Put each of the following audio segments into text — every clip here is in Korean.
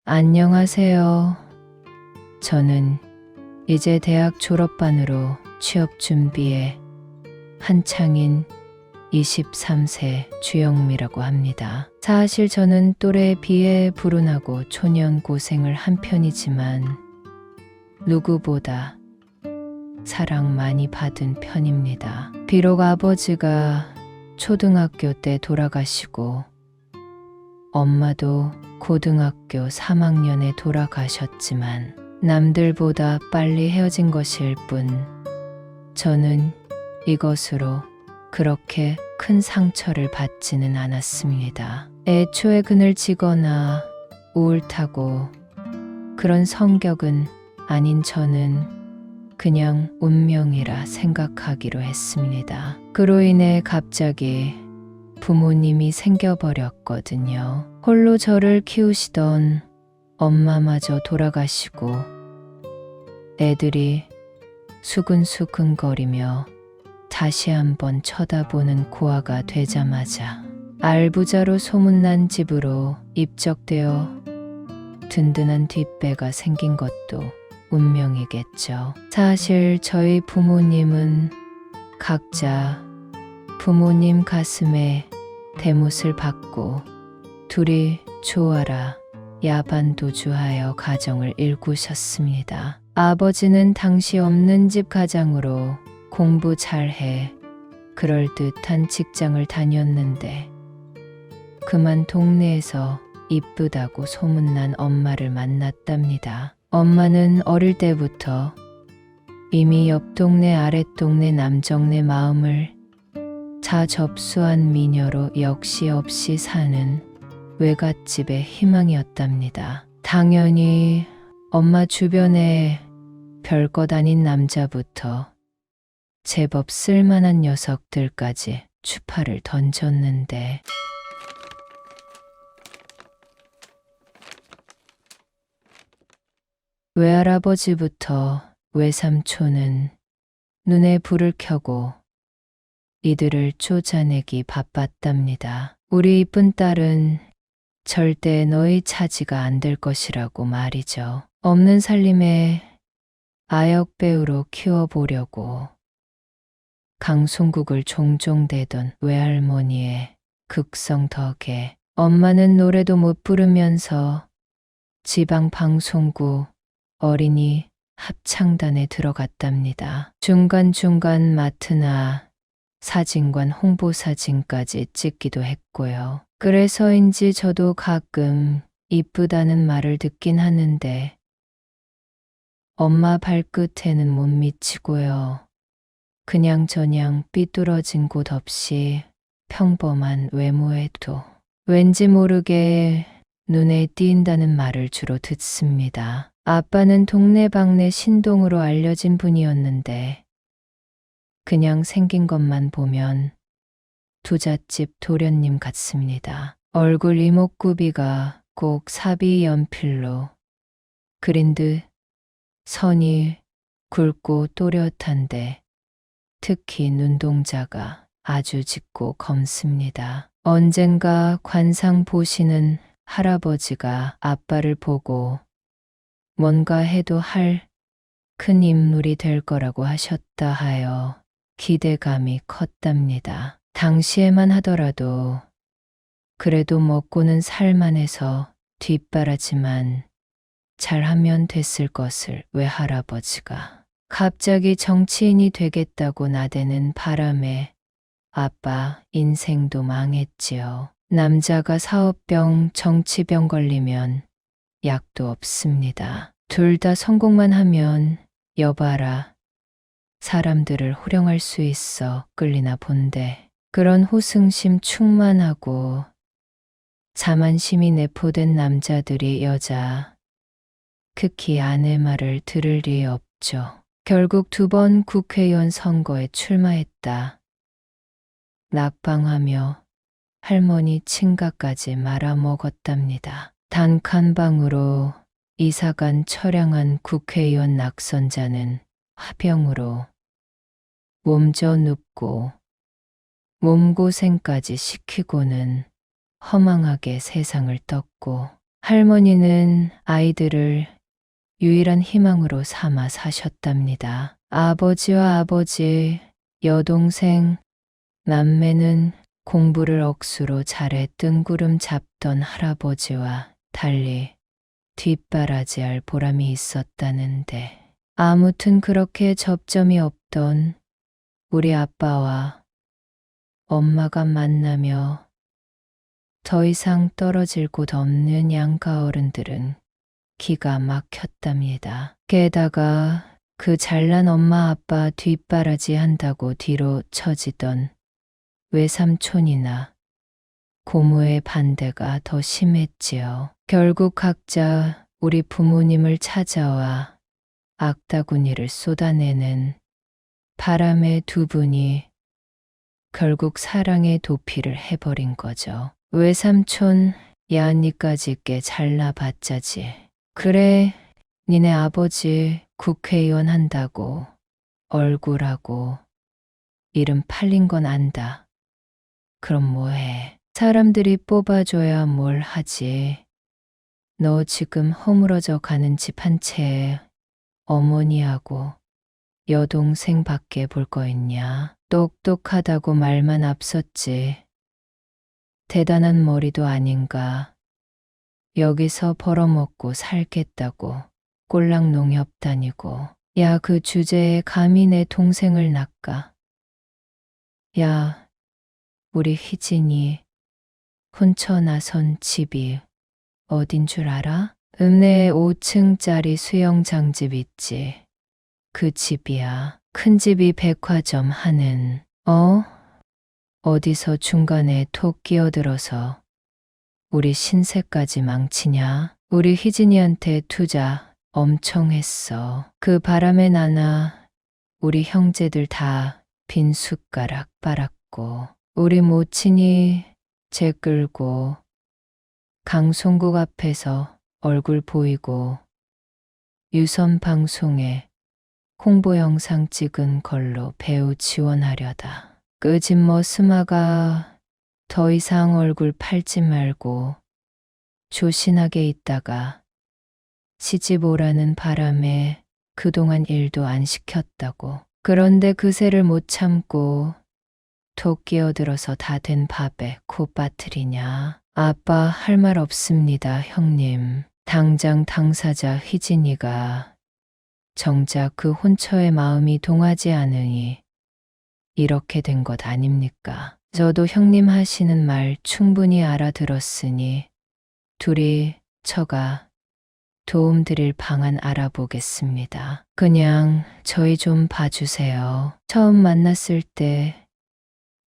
안녕하세요. 저는 이제 대학 졸업반으로 취업 준비에 한창인 23세 주영미라고 합니다. 사실 저는 또래에 비해 불운하고 초년 고생을 한 편이지만 누구보다 사랑 많이 받은 편입니다. 비록 아버지가 초등학교 때 돌아가시고 엄마도 고등학교 3학년에 돌아가셨지만 남들보다 빨리 헤어진 것일 뿐 저는 이것으로 그렇게 큰 상처를 받지는 않았습니다. 애초에 그늘지거나 우울타고 그런 성격은 아닌 저는 그냥 운명이라 생각하기로 했습니다. 그로 인해 갑자기 부모님이 생겨버렸거든요. 홀로 저를 키우시던 엄마마저 돌아가시고 애들이 수근수근거리며 다시 한번 쳐다보는 고아가 되자마자 알부자로 소문난 집으로 입적되어 든든한 뒷배가 생긴 것도 운명이겠죠. 사실 저희 부모님은 각자 부모님 가슴에 대못을 받고 둘이 조아라 야반도주하여 가정을 일구셨습니다. 아버지는 당시 없는 집 가장으로 공부 잘해 그럴듯한 직장을 다녔는데 그만 동네에서 이쁘다고 소문난 엄마를 만났답니다. 엄마는 어릴 때부터 이미 옆 동네 아랫 동네 남정네 마음을 다 접수한 미녀로 역시 없이 사는 외갓집의 희망이었답니다. 당연히 엄마 주변에 별것 아닌 남자부터 제법 쓸만한 녀석들까지 추파를 던졌는데 외할아버지부터 외삼촌은 눈에 불을 켜고 이들을 쫓아내기 바빴답니다. 우리 이쁜 딸은 절대 너희 차지가 안 될 것이라고 말이죠. 없는 살림에 아역배우로 키워보려고 강송국을 종종 대던 외할머니의 극성 덕에 엄마는 노래도 못 부르면서 지방 방송국 어린이 합창단에 들어갔답니다. 중간중간 마트나 사진관 홍보사진까지 찍기도 했고요. 그래서인지 저도 가끔 이쁘다는 말을 듣긴 하는데 엄마 발끝에는 못 미치고요. 그냥저냥 삐뚤어진 곳 없이 평범한 외모에도 왠지 모르게 눈에 띈다는 말을 주로 듣습니다. 아빠는 동네방네 신동으로 알려진 분이었는데 그냥 생긴 것만 보면 부잣집 도련님 같습니다. 얼굴 이목구비가 꼭 사비 연필로 그린 듯 선이 굵고 또렷한데 특히 눈동자가 아주 짙고 검습니다. 언젠가 관상 보시는 할아버지가 아빠를 보고 뭔가 해도 할 큰 인물이 될 거라고 하셨다 하여 기대감이 컸답니다. 당시에만 하더라도 그래도 먹고는 살만해서 뒷바라지만 잘하면 됐을 것을 외할아버지가 갑자기 정치인이 되겠다고 나대는 바람에 아빠 인생도 망했지요. 남자가 사업병, 정치병 걸리면 약도 없습니다. 둘 다 성공만 하면 여봐라 사람들을 호령할 수 있어 끌리나 본데 그런 호승심 충만하고 자만심이 내포된 남자들이 여자 특히 아내 말을 들을 리 없죠. 결국 2번 국회의원 선거에 출마했다. 낙방하며 할머니 친가까지 말아먹었답니다. 단칸방으로 이사간 처량한 국회의원 낙선자는 화병으로 몸져 눕고 몸고생까지 시키고는 허망하게 세상을 떴고 할머니는 아이들을 유일한 희망으로 삼아 사셨답니다. 아버지와 아버지, 여동생, 남매는 공부를 억수로 잘해 뜬구름 잡던 할아버지와 달리 뒷바라지할 보람이 있었다는데, 아무튼 그렇게 접점이 없던 우리 아빠와 엄마가 만나며 더 이상 떨어질 곳 없는 양가 어른들은 기가 막혔답니다. 게다가 그 잘난 엄마 아빠 뒷바라지 한다고 뒤로 처지던 외삼촌이나 고모의 반대가 더 심했지요. 결국 각자 우리 부모님을 찾아와 악다구니를 쏟아내는 바람의 두 분이 결국 사랑의 도피를 해버린 거죠. 외삼촌, 야 니까지 꽤 잘나봤자지. 그래, 니네 아버지 국회의원 한다고 얼굴하고 이름 팔린 건 안다. 그럼 뭐해? 사람들이 뽑아줘야 뭘 하지. 너 지금 허물어져 가는 집 한 채에 어머니하고 여동생밖에 볼 거 있냐? 똑똑하다고 말만 앞섰지. 대단한 머리도 아닌가. 여기서 벌어먹고 살겠다고 꼴랑농협 다니고. 야, 그 주제에 감히 내 동생을 낚아. 야, 우리 희진이 혼처 나선 집이 어딘 줄 알아? 읍내에 5층짜리 수영장집 있지. 그 집이야. 큰 집이 백화점 하는. 어디서 중간에 톡 끼어들어서 우리 신세까지 망치냐? 우리 희진이한테 투자 엄청 했어. 그 바람에 나나 우리 형제들 다 빈 숟가락 빨았고, 우리 모친이 재 끌고 강송국 앞에서 얼굴 보이고 유선 방송에 홍보 영상 찍은 걸로 배우 지원하려다. 그 집 머스마가 더 이상 얼굴 팔지 말고 조신하게 있다가 시집 오라는 바람에 그동안 일도 안 시켰다고. 그런데 그새를 못 참고 톡 끼어들어서 다 된 밥에 코 빠뜨리냐. 아빠 할 말 없습니다, 형님. 당장 당사자 희진이가 정작 그 혼처의 마음이 동하지 않으니 이렇게 된 것 아닙니까? 저도 형님 하시는 말 충분히 알아들었으니 둘이 처가 도움드릴 방안 알아보겠습니다. 그냥 저희 좀 봐주세요. 처음 만났을 때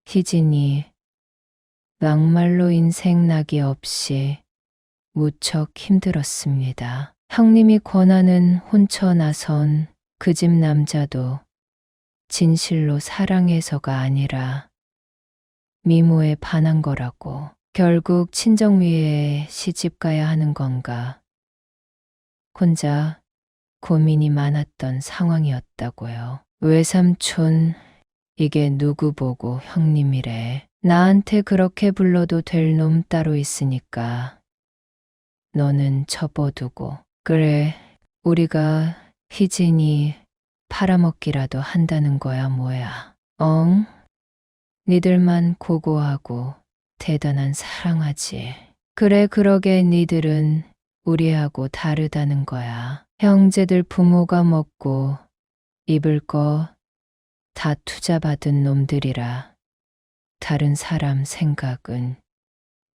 희진이 막말로 인생 낙이 없이 무척 힘들었습니다. 형님이 권하는 혼처 나선 그 집 남자도 진실로 사랑해서가 아니라 미모에 반한 거라고. 결국 친정 위에 시집 가야 하는 건가. 혼자 고민이 많았던 상황이었다고요. 외삼촌, 이게 누구 보고 형님이래. 나한테 그렇게 불러도 될 놈 따로 있으니까 너는 접어두고. 그래, 우리가 희진이 팔아먹기라도 한다는 거야 뭐야. 니들만 고고하고 대단한 사랑하지. 그래, 그러게 니들은 우리하고 다르다는 거야. 형제들 부모가 먹고 입을 거 다 투자받은 놈들이라 다른 사람 생각은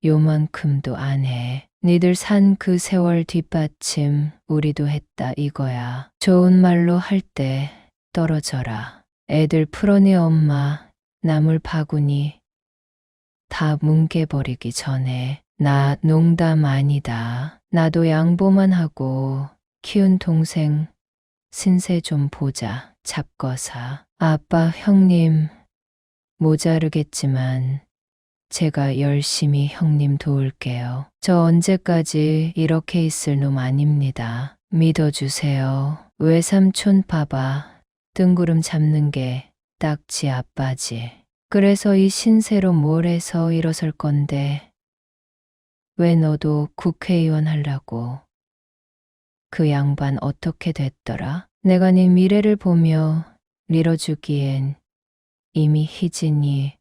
요만큼도 안 해. 니들 산 그 세월 뒷받침 우리도 했다 이거야. 좋은 말로 할 때 떨어져라. 애들 풀어내 엄마 나물 바구니 다 뭉개버리기 전에. 나 농담 아니다. 나도 양보만 하고 키운 동생 신세 좀 보자. 잡거사. 아빠, 형님 모자르겠지만 제가 열심히 형님 도울게요. 저 언제까지 이렇게 있을 놈 아닙니다. 믿어주세요. 외삼촌 봐봐. 뜬구름 잡는 게 딱 지 아빠지. 그래서 이 신세로 뭘 해서 일어설 건데 왜 너도 국회의원 하려고? 그 양반 어떻게 됐더라? 내가 네 미래를 보며 밀어주기엔 이미 희진이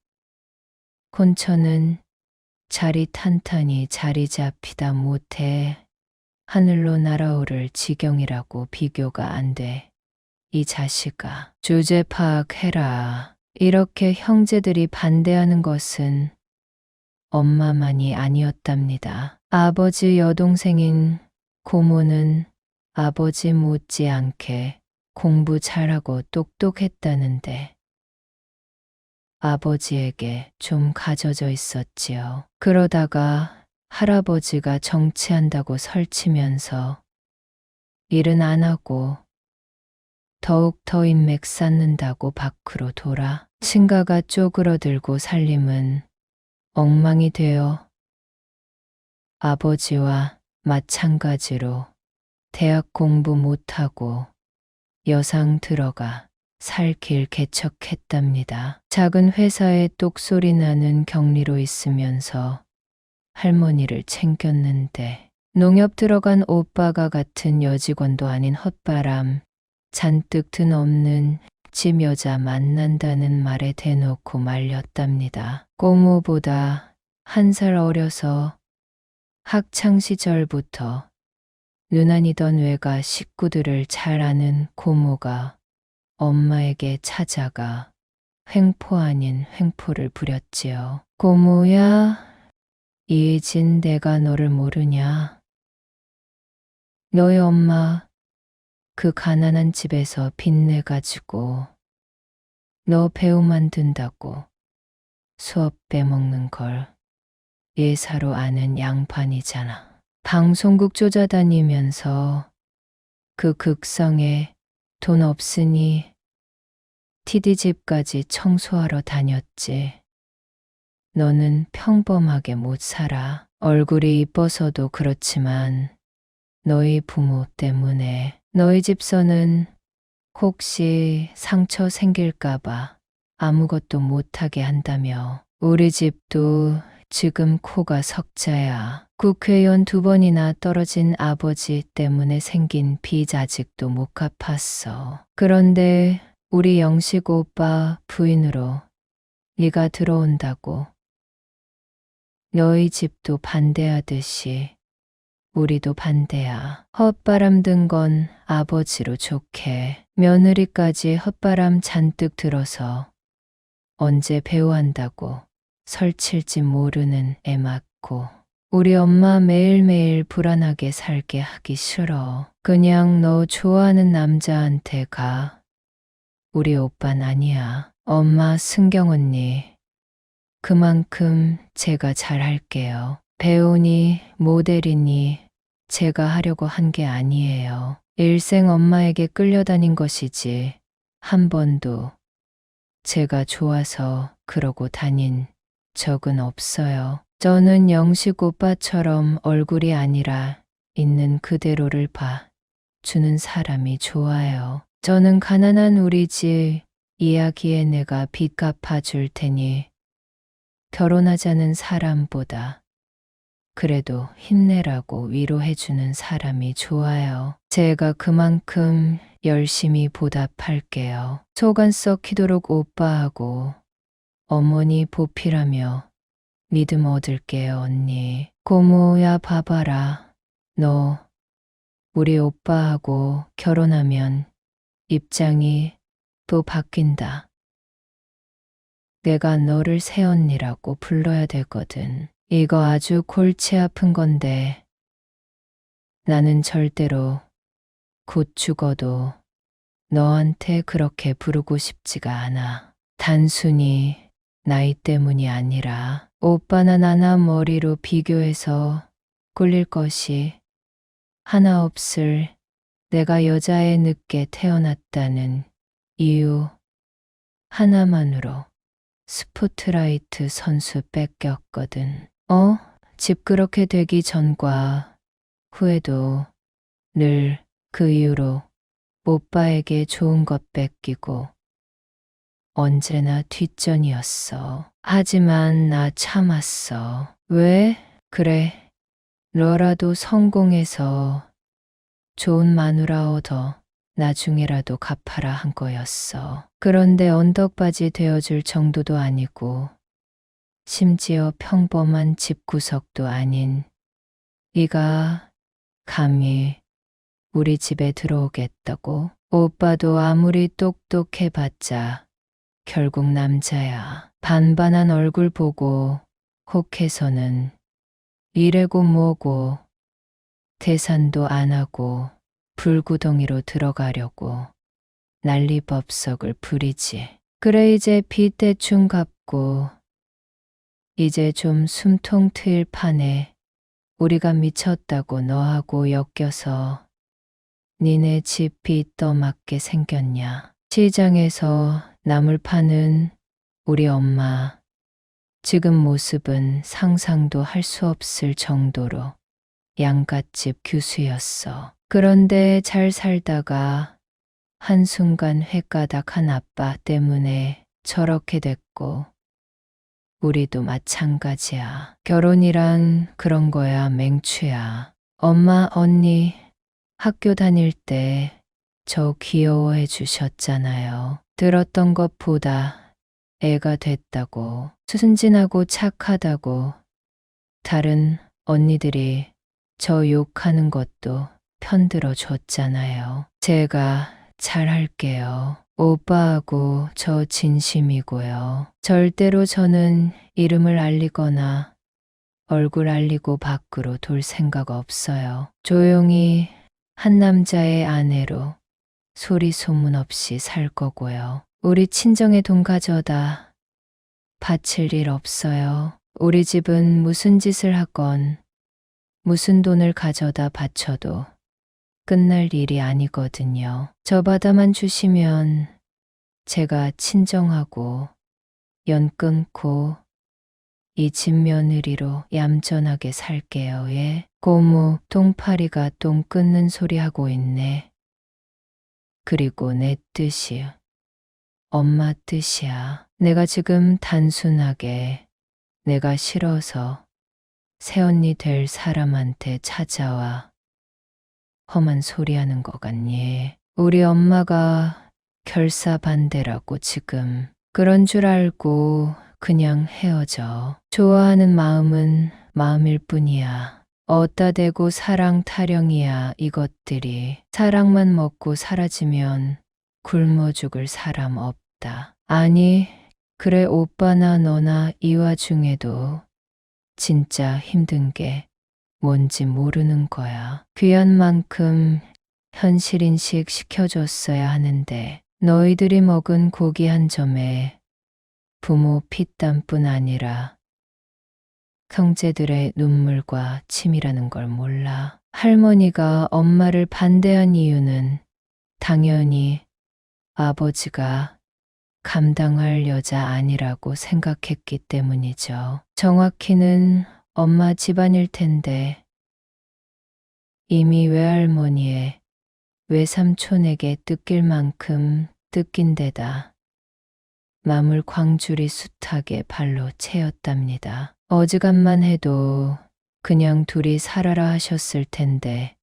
곤처는 자리 탄탄히 자리 잡히다 못해 하늘로 날아오를 지경이라고 비교가 안 돼. 이 자식아, 주제 파악해라. 이렇게 형제들이 반대하는 것은 엄마만이 아니었답니다. 아버지 여동생인 고모는 아버지 못지않게 공부 잘하고 똑똑했다는데 아버지에게 좀 가져져 있었지요. 그러다가 할아버지가 정치한다고 설치면서 일은 안 하고 더욱 더 인맥 쌓는다고 밖으로 돌아 친가가 쪼그러들고 살림은 엉망이 되어 아버지와 마찬가지로 대학 공부 못하고 여상 들어가 살 길 개척했답니다. 작은 회사에 똑소리 나는 격리로 있으면서 할머니를 챙겼는데 농협 들어간 오빠가 같은 여직원도 아닌 헛바람 잔뜩 든 없는 집 여자 만난다는 말에 대놓고 말렸답니다. 고모보다 한 살 어려서 학창시절부터 누난이던 외가 식구들을 잘 아는 고모가 엄마에게 찾아가 횡포 아닌 횡포를 부렸지요. 고모야, 이혜진 내가 너를 모르냐? 너희 엄마 그 가난한 집에서 빚내가지고 너 배우 만든다고 수업 빼먹는 걸 예사로 아는 양반이잖아. 방송국 쫓아다니면서 그 극성에 돈 없으니 TD집까지 청소하러 다녔지. 너는 평범하게 못 살아. 얼굴이 이뻐서도 그렇지만 너희 부모 때문에 너희 집서는 혹시 상처 생길까봐 아무것도 못하게 한다며. 우리 집도 지금 코가 석자야. 국회의원 2번이나 떨어진 아버지 때문에 생긴 빚 아직도 못 갚았어. 그런데 우리 영식 오빠 부인으로 네가 들어온다고 너희 집도 반대하듯이 우리도 반대야. 헛바람 든 건 아버지로 좋게 며느리까지 헛바람 잔뜩 들어서 언제 배우한다고 설칠지 모르는 애 맞고 우리 엄마 매일매일 불안하게 살게 하기 싫어. 그냥 너 좋아하는 남자한테 가. 우리 오빤 아니야. 엄마 승경 언니 그만큼 제가 잘할게요. 배우니 모델이니 제가 하려고 한 게 아니에요. 일생 엄마에게 끌려다닌 것이지 한 번도 제가 좋아서 그러고 다닌 적은 없어요. 저는 영식 오빠처럼 얼굴이 아니라 있는 그대로를 봐 주는 사람이 좋아요. 저는 가난한 우리 집 이야기에 내가 빚 갚아 줄 테니 결혼하자는 사람보다 그래도 힘내라고 위로해주는 사람이 좋아요. 제가 그만큼 열심히 보답할게요. 속안 썩히도록 오빠하고 어머니 보필하며 믿음 얻을게요, 언니. 고모야 봐봐라. 너 우리 오빠하고 결혼하면 입장이 또 바뀐다. 내가 너를 새언니라고 불러야 되거든. 이거 아주 골치 아픈 건데 나는 절대로 곧 죽어도 너한테 그렇게 부르고 싶지가 않아. 단순히 나이 때문이 아니라 오빠나 나나 머리로 비교해서 꿀릴 것이 하나 없을 내가 여자애 늦게 태어났다는 이유 하나만으로 스포트라이트 선수 뺏겼거든. 집 그렇게 되기 전과 후에도 늘 그 이유로 오빠에게 좋은 것 뺏기고 언제나 뒷전이었어. 하지만 나 참았어. 왜? 그래. 너라도 성공해서 좋은 마누라 얻어 나중에라도 갚아라 한 거였어. 그런데 언덕바지 되어줄 정도도 아니고 심지어 평범한 집구석도 아닌 네가 감히 우리 집에 들어오겠다고? 오빠도 아무리 똑똑해봤자 결국 남자야. 반반한 얼굴 보고 혹해서는 이래고 뭐고 계산도 안 하고 불구덩이로 들어가려고 난리법석을 부리지. 그래 이제 빚 대충 갚고 이제 좀 숨통 트일 판에 우리가 미쳤다고 너하고 엮여서 니네 집 빚 떠맡게 생겼냐. 시장에서 나물 파는 우리 엄마 지금 모습은 상상도 할 수 없을 정도로 양갓집 교수였어. 그런데 잘 살다가 한순간 횟가닥한 아빠 때문에 저렇게 됐고 우리도 마찬가지야. 결혼이란 그런 거야 맹추야. 엄마 언니 학교 다닐 때 저 귀여워해 주셨잖아요. 들었던 것보다 애가 됐다고 순진하고 착하다고 다른 언니들이 저 욕하는 것도 편들어 줬잖아요. 제가 잘할게요. 오빠하고 저 진심이고요. 절대로 저는 이름을 알리거나 얼굴 알리고 밖으로 돌 생각 없어요. 조용히 한 남자의 아내로 소리 소문 없이 살 거고요. 우리 친정에 돈 가져다 바칠 일 없어요. 우리 집은 무슨 짓을 하건 무슨 돈을 가져다 바쳐도 끝날 일이 아니거든요. 저 바다만 주시면 제가 친정하고 연 끊고 이 집 며느리로 얌전하게 살게요. 예. 고모 똥파리가 똥 끊는 소리 하고 있네. 그리고 내 뜻이 엄마 뜻이야. 내가 지금 단순하게 내가 싫어서 새언니 될 사람한테 찾아와 험한 소리 하는 것 같니? 우리 엄마가 결사반대라고 지금 그런 줄 알고 그냥 헤어져. 좋아하는 마음은 마음일 뿐이야. 어따 대고 사랑 타령이야 이것들이. 사랑만 먹고 사라지면 굶어 죽을 사람 없다. 아니 그래 오빠나 너나 이 와중에도 진짜 힘든 게 뭔지 모르는 거야. 귀한 만큼 현실인식 시켜줬어야 하는데 너희들이 먹은 고기 한 점에 부모 피땀뿐 아니라 형제들의 눈물과 침이라는 걸 몰라. 할머니가 엄마를 반대한 이유는 당연히 아버지가 감당할 여자 아니라고 생각했기 때문이죠. 정확히는 엄마 집안일 텐데 이미 외할머니의 외삼촌에게 뜯길 만큼 뜯긴 데다 마물 광줄이 숱하게 발로 채였답니다. 어지간만 해도 그냥 둘이 살아라 하셨을 텐데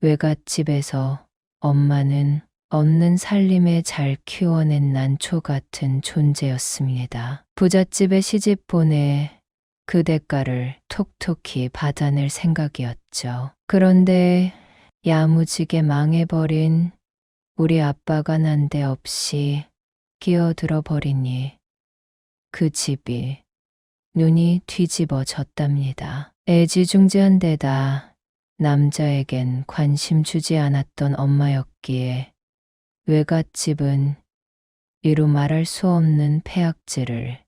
외갓집에서 엄마는 없는 살림에 잘 키워낸 난초 같은 존재였습니다. 부잣집에 시집 보내 그 대가를 톡톡히 받아낼 생각이었죠. 그런데 야무지게 망해버린 우리 아빠가 난데없이 끼어들어 버리니 그 집이 눈이 뒤집어졌답니다. 애지중지한 데다 남자에겐 관심 주지 않았던 엄마였기에 외갓집은 이루 말할 수 없는 폐악질을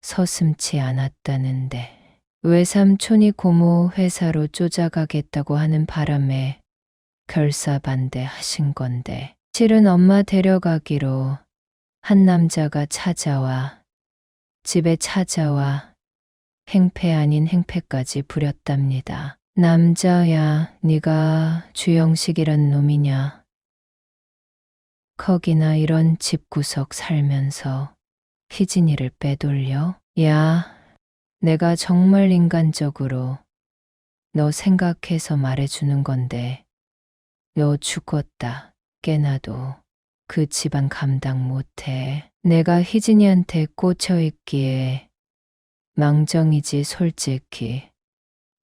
서슴지 않았다는데 외삼촌이 고모 회사로 쫓아가겠다고 하는 바람에 결사반대하신 건데 실은 엄마 데려가기로 한 남자가 찾아와 집에 찾아와 행패 아닌 행패까지 부렸답니다. 남자야 네가 주영식이란 놈이냐. 거기나 이런 집구석 살면서 희진이를 빼돌려? 야, 내가 정말 인간적으로 너 생각해서 말해주는 건데, 너 죽었다 깨나도 그 집안 감당 못해. 내가 희진이한테 꽂혀있기에 망정이지 솔직히.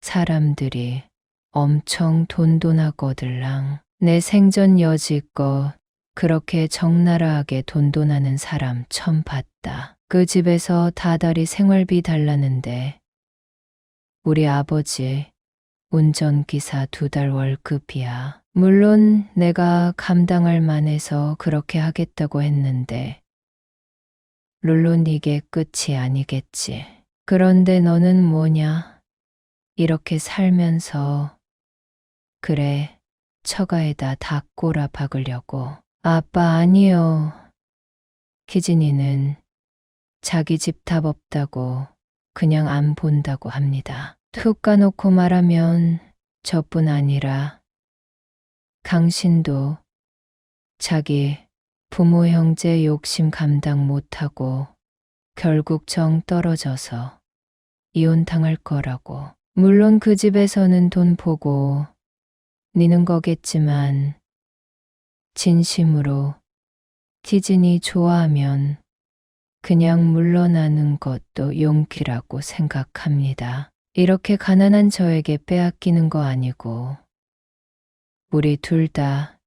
사람들이 엄청 돈돈하거들랑. 내 생전 여지껏 그렇게 적나라하게 돈돈하는 사람 처음 봤다. 그 집에서 다달이 생활비 달라는데 우리 아버지 운전기사 2달 월급이야. 물론 내가 감당할 만해서 그렇게 하겠다고 했는데 물론 이게 끝이 아니겠지. 그런데 너는 뭐냐? 이렇게 살면서 그래 처가에다 다 꼬라 박으려고. 아빠 아니요. 희진이는 자기 집 답 없다고 그냥 안 본다고 합니다. 툭 까놓고 말하면 저뿐 아니라 당신도 자기 부모 형제 욕심 감당 못하고 결국 정 떨어져서 이혼당할 거라고. 물론 그 집에서는 돈 보고 니는 거겠지만 진심으로 희진이 좋아하면 그냥 물러나는 것도 용기라고 생각합니다. 이렇게 가난한 저에게 빼앗기는 거 아니고 우리 둘 다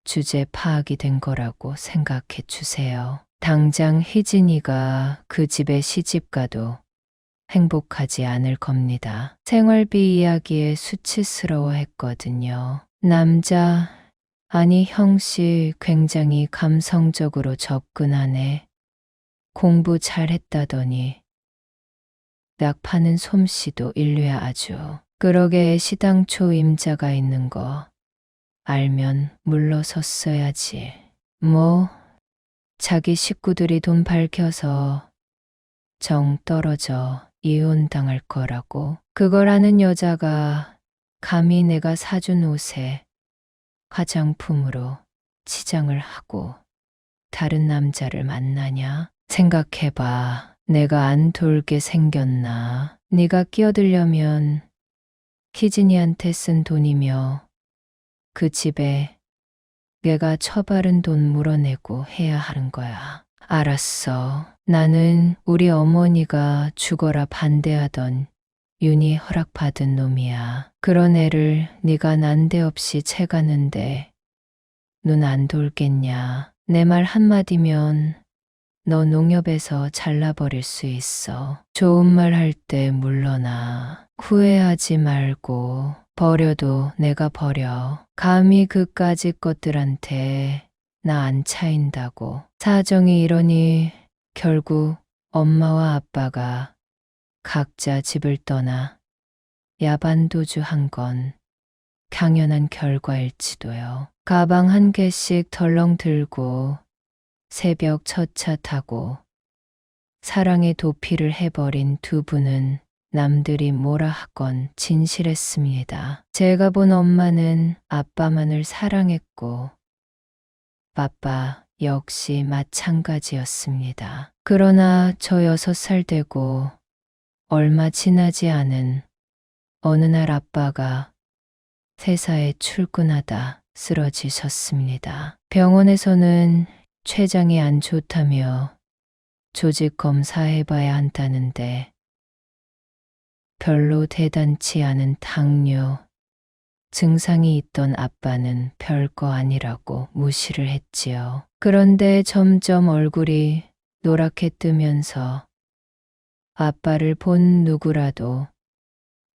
주제 파악이 된 거라고 생각해 주세요. 당장 희진이가 그 집에 시집가도 행복하지 않을 겁니다. 생활비 이야기에 수치스러워 했거든요. 남자, 아니 형씨 굉장히 감성적으로 접근하네. 공부 잘했다더니 약 파는 솜씨도 일류야 아주. 그러게 시당초 임자가 있는 거 알면 물러섰어야지. 뭐 자기 식구들이 돈 밝혀서 정 떨어져 이혼당할 거라고. 그걸 아는 여자가 감히 내가 사준 옷에 화장품으로 치장을 하고 다른 남자를 만나냐? 생각해봐. 내가 안 돌게 생겼나? 네가 끼어들려면 희진이한테 쓴 돈이며 그 집에 내가 처바른 돈 물어내고 해야 하는 거야. 알았어. 나는 우리 어머니가 죽어라 반대하던 윤희 허락받은 놈이야. 그런 애를 네가 난데없이 채가는데 눈 안 돌겠냐. 내 말 한마디면 너 농협에서 잘라버릴 수 있어. 좋은 말 할 때 물러나. 후회하지 말고 버려도 내가 버려. 감히 그까짓 것들한테 나 안 차인다고. 사정이 이러니 결국 엄마와 아빠가 각자 집을 떠나 야반도주 한 건 당연한 결과일지도요. 가방 한 개씩 덜렁 들고 새벽 첫 차 타고 사랑의 도피를 해버린 두 분은 남들이 뭐라 하건 진실했습니다. 제가 본 엄마는 아빠만을 사랑했고 아빠 역시 마찬가지였습니다. 그러나 저 6살 되고 얼마 지나지 않은 어느 날 아빠가 회사에 출근하다 쓰러지셨습니다. 병원에서는 췌장이 안 좋다며 조직 검사해봐야 한다는데 별로 대단치 않은 당뇨 증상이 있던 아빠는 별거 아니라고 무시를 했지요. 그런데 점점 얼굴이 노랗게 뜨면서 아빠를 본 누구라도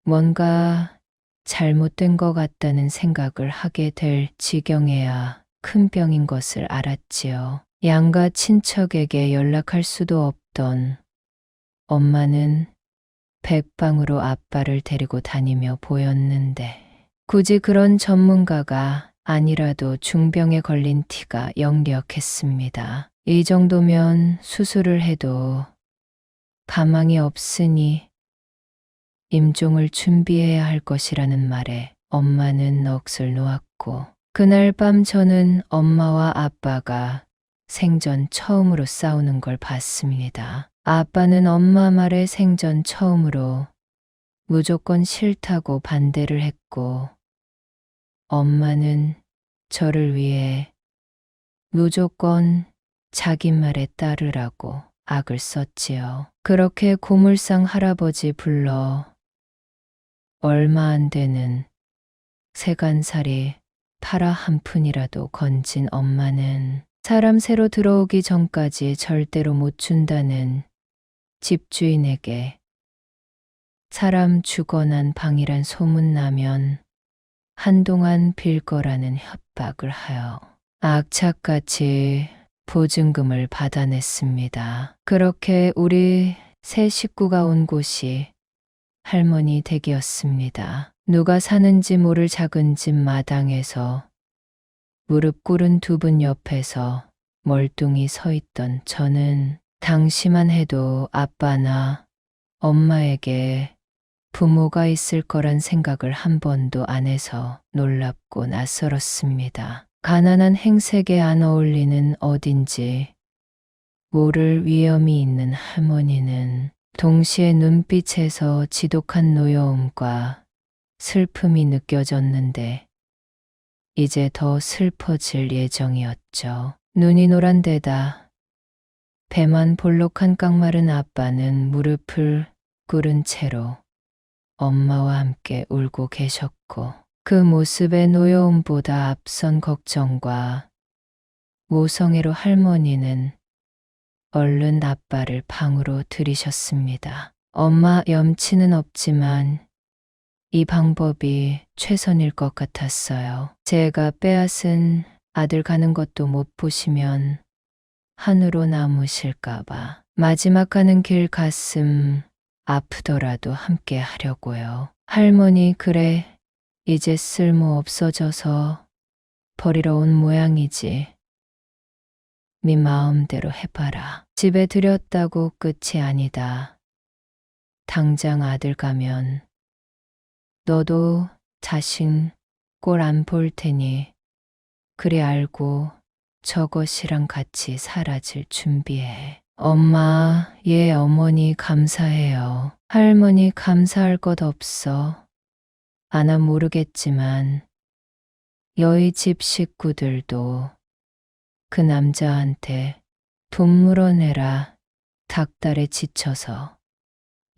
뭔가 잘못된 것 같다는 생각을 하게 될 지경에야 큰 병인 것을 알았지요. 양가 친척에게 연락할 수도 없던 엄마는 백방으로 아빠를 데리고 다니며 보였는데 굳이 그런 전문가가 아니라도 중병에 걸린 티가 역력했습니다. 이 정도면 수술을 해도 가망이 없으니 임종을 준비해야 할 것이라는 말에 엄마는 넋을 놓았고 그날 밤 저는 엄마와 아빠가 생전 처음으로 싸우는 걸 봤습니다. 아빠는 엄마 말에 생전 처음으로 무조건 싫다고 반대를 했고, 엄마는 저를 위해 무조건 자기 말에 따르라고 악을 썼지요. 그렇게 고물상 할아버지 불러 얼마 안 되는 세간살이 파라 한 푼이라도 건진 엄마는 사람 새로 들어오기 전까지 절대로 못 준다는 집주인에게 사람 죽어난 방이란 소문나면 한동안 빌 거라는 협박을 하여 악착같이 보증금을 받아냈습니다. 그렇게 우리 세 식구가 온 곳이 할머니 댁이었습니다. 누가 사는지 모를 작은 집 마당에서 무릎 꿇은 두 분 옆에서 멀뚱히 서 있던 저는 당시만 해도 아빠나 엄마에게 부모가 있을 거란 생각을 한 번도 안 해서 놀랍고 낯설었습니다. 가난한 행색에 안 어울리는 어딘지 모를 위험이 있는 할머니는 동시에 눈빛에서 지독한 노여움과 슬픔이 느껴졌는데 이제 더 슬퍼질 예정이었죠. 눈이 노란 데다 배만 볼록한 깡마른 아빠는 무릎을 꿇은 채로 엄마와 함께 울고 계셨고 그 모습의 노여움보다 앞선 걱정과 모성애로 할머니는 얼른 아빠를 방으로 들이셨습니다. 엄마 염치는 없지만 이 방법이 최선일 것 같았어요. 제가 빼앗은 아들 가는 것도 못 보시면 한으로 남으실까봐 마지막 가는 길 가슴 아프더라도 함께 하려고요. 할머니 그래 이제 쓸모 없어져서 버리러 온 모양이지. 네 마음대로 해봐라. 집에 들였다고 끝이 아니다. 당장 아들 가면 너도 자신 꼴 안 볼 테니 그리 알고 저것이랑 같이 사라질 준비해. 엄마, 예 어머니 감사해요. 할머니 감사할 것 없어. 아나 모르겠지만 여의 집 식구들도 그 남자한테 돈 물어내라 닭달에 지쳐서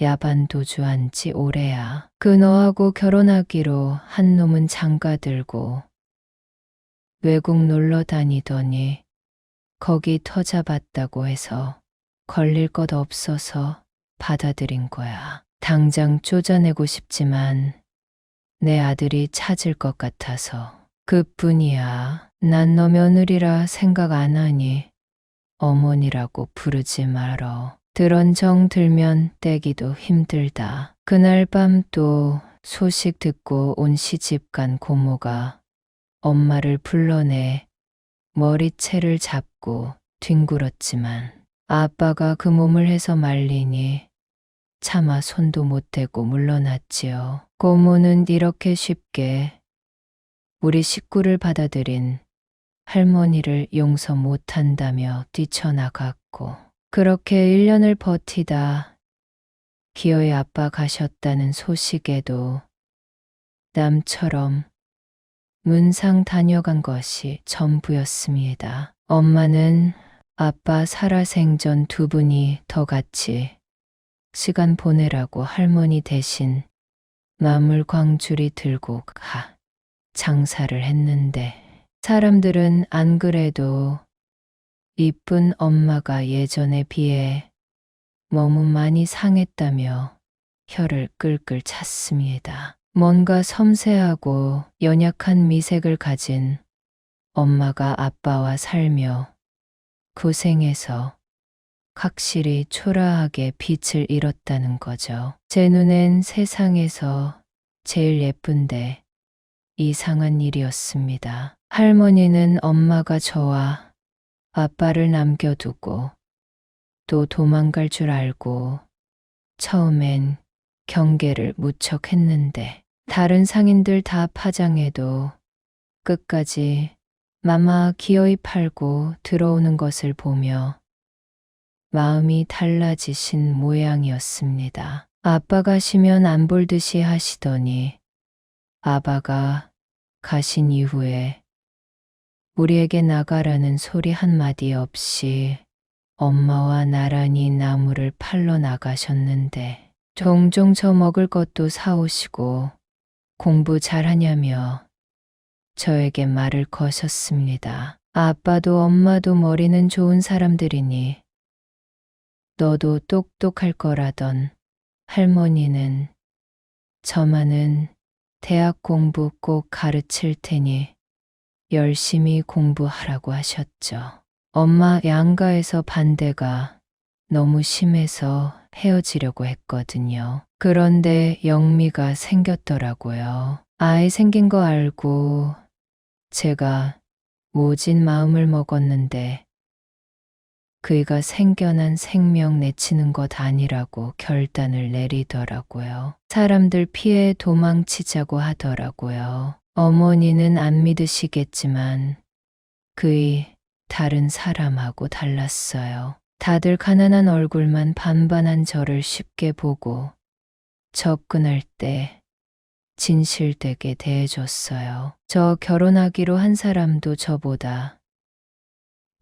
야반 도주한 지 오래야. 그 너하고 결혼하기로 한 놈은 장가 들고 외국 놀러 다니더니 거기 터잡았다고 해서 걸릴 것 없어서 받아들인 거야. 당장 쫓아내고 싶지만 내 아들이 찾을 것 같아서. 그뿐이야. 난 너 며느리라 생각 안 하니 어머니라고 부르지 말어. 그런 정 들면 떼기도 힘들다. 그날 밤 또 소식 듣고 온 시집 간 고모가 엄마를 불러내 머리채를 잡고 뒹굴었지만 아빠가 그 몸을 해서 말리니 차마 손도 못 대고 물러났지요. 고모는 이렇게 쉽게 우리 식구를 받아들인 할머니를 용서 못한다며 뛰쳐나갔고 그렇게 1년을 버티다 기어이 아빠 가셨다는 소식에도 남처럼 문상 다녀간 것이 전부였습니다. 엄마는 아빠 살아생전 두 분이 더 같이 시간 보내라고 할머니 대신 마물 광주리 들고 가 장사를 했는데 사람들은 안 그래도 이쁜 엄마가 예전에 비해 너무 많이 상했다며 혀를 끌끌 찼습니다. 뭔가 섬세하고 연약한 미색을 가진 엄마가 아빠와 살며 고생해서 확실히 초라하게 빛을 잃었다는 거죠. 제 눈엔 세상에서 제일 예쁜데 이상한 일이었습니다. 할머니는 엄마가 저와 아빠를 남겨두고 또 도망갈 줄 알고 처음엔 경계를 무척 했는데 다른 상인들 다 파장해도 끝까지 마마 기어이 팔고 들어오는 것을 보며 마음이 달라지신 모양이었습니다. 아빠 가시면 안 볼 듯이 하시더니 아바가 가신 이후에 우리에게 나가라는 소리 한마디 없이 엄마와 나란히 나무를 팔러 나가셨는데 종종 저 먹을 것도 사오시고 공부 잘하냐며 저에게 말을 거셨습니다. 아빠도 엄마도 머리는 좋은 사람들이니 너도 똑똑할 거라던 할머니는 저만은 대학 공부 꼭 가르칠 테니 열심히 공부하라고 하셨죠. 엄마 양가에서 반대가 너무 심해서 헤어지려고 했거든요. 그런데 영미가 생겼더라고요. 아이 생긴 거 알고 제가 모진 마음을 먹었는데 그이가 생겨난 생명 내치는 것 아니라고 결단을 내리더라고요. 사람들 피해 도망치자고 하더라고요. 어머니는 안 믿으시겠지만 그이 다른 사람하고 달랐어요. 다들 가난한 얼굴만 반반한 저를 쉽게 보고 접근할 때 진실되게 대해줬어요. 저 결혼하기로 한 사람도 저보다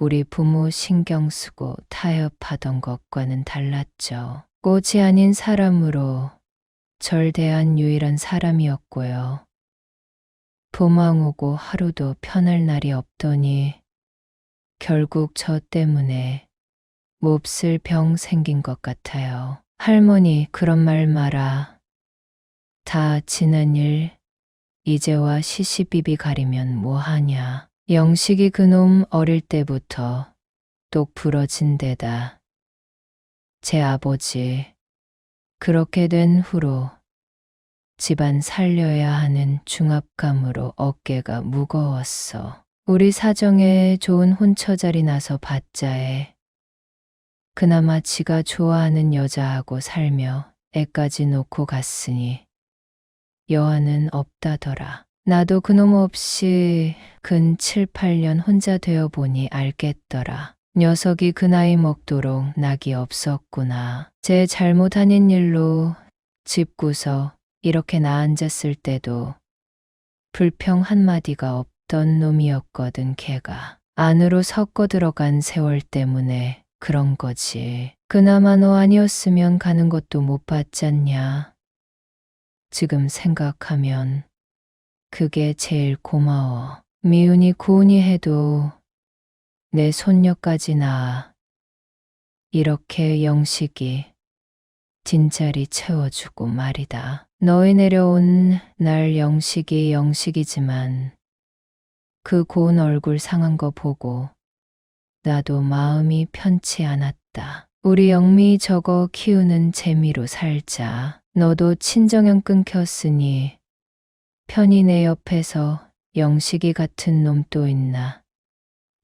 우리 부모 신경 쓰고 타협하던 것과는 달랐죠. 꽃이 아닌 사람으로 절 대한 유일한 사람이었고요. 도망 오고 하루도 편할 날이 없더니 결국 저 때문에 몹쓸 병 생긴 것 같아요. 할머니 그런 말 마라. 다 지난 일 이제와 시시비비 가리면 뭐하냐. 영식이 그놈 어릴 때부터 똑 부러진 데다 제 아버지 그렇게 된 후로 집안 살려야 하는 중압감으로 어깨가 무거웠어. 우리 사정에 좋은 혼처자리 나서 받자에 그나마 지가 좋아하는 여자하고 살며 애까지 놓고 갔으니 여한은 없다더라. 나도 그놈 없이 근 7, 8년 혼자 되어 보니 알겠더라. 녀석이 그 나이 먹도록 낙이 없었구나. 제 잘못 아닌 일로 집구서 이렇게 나 앉았을 때도 불평 한마디가 없던 놈이었거든 걔가. 안으로 섞어 들어간 세월 때문에 그런 거지. 그나마 너 아니었으면 가는 것도 못 봤잖냐. 지금 생각하면 그게 제일 고마워. 미운이 고운이 해도 내 손녀까지 낳아. 이렇게 영식이 딘자리 채워주고 말이다. 너희 내려온 날 영식이지만 그 고운 얼굴 상한 거 보고 나도 마음이 편치 않았다. 우리 영미 저거 키우는 재미로 살자. 너도 친정형 끊겼으니 편히 내 옆에서 영식이 같은 놈 또 있나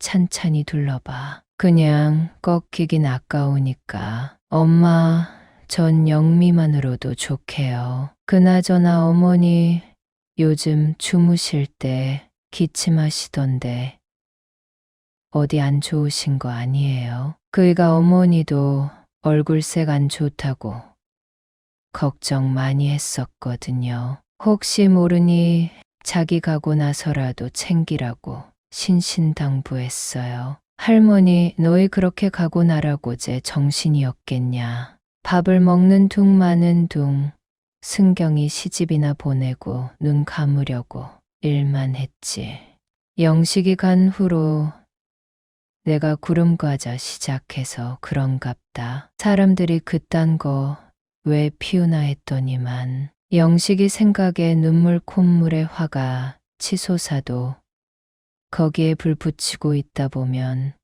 찬찬히 둘러봐. 그냥 꺾이긴 아까우니까. 엄마 전 영미만으로도 좋게요. 그나저나 어머니 요즘 주무실 때 기침하시던데 어디 안 좋으신 거 아니에요? 그이가 어머니도 얼굴색 안 좋다고 걱정 많이 했었거든요. 혹시 모르니 자기 가고 나서라도 챙기라고 신신당부했어요. 할머니 너희 그렇게 가고 나라고 제 정신이 없겠냐. 밥을 먹는 둥 마는 둥 승경이 시집이나 보내고 눈 감으려고 일만 했지. 영식이 간 후로 내가 구름과자 시작해서 그런갑다. 사람들이 그딴 거 왜 피우나 했더니만 영식이 생각에 눈물 콧물에 화가 치솟아도 거기에 불 붙이고 있다 보면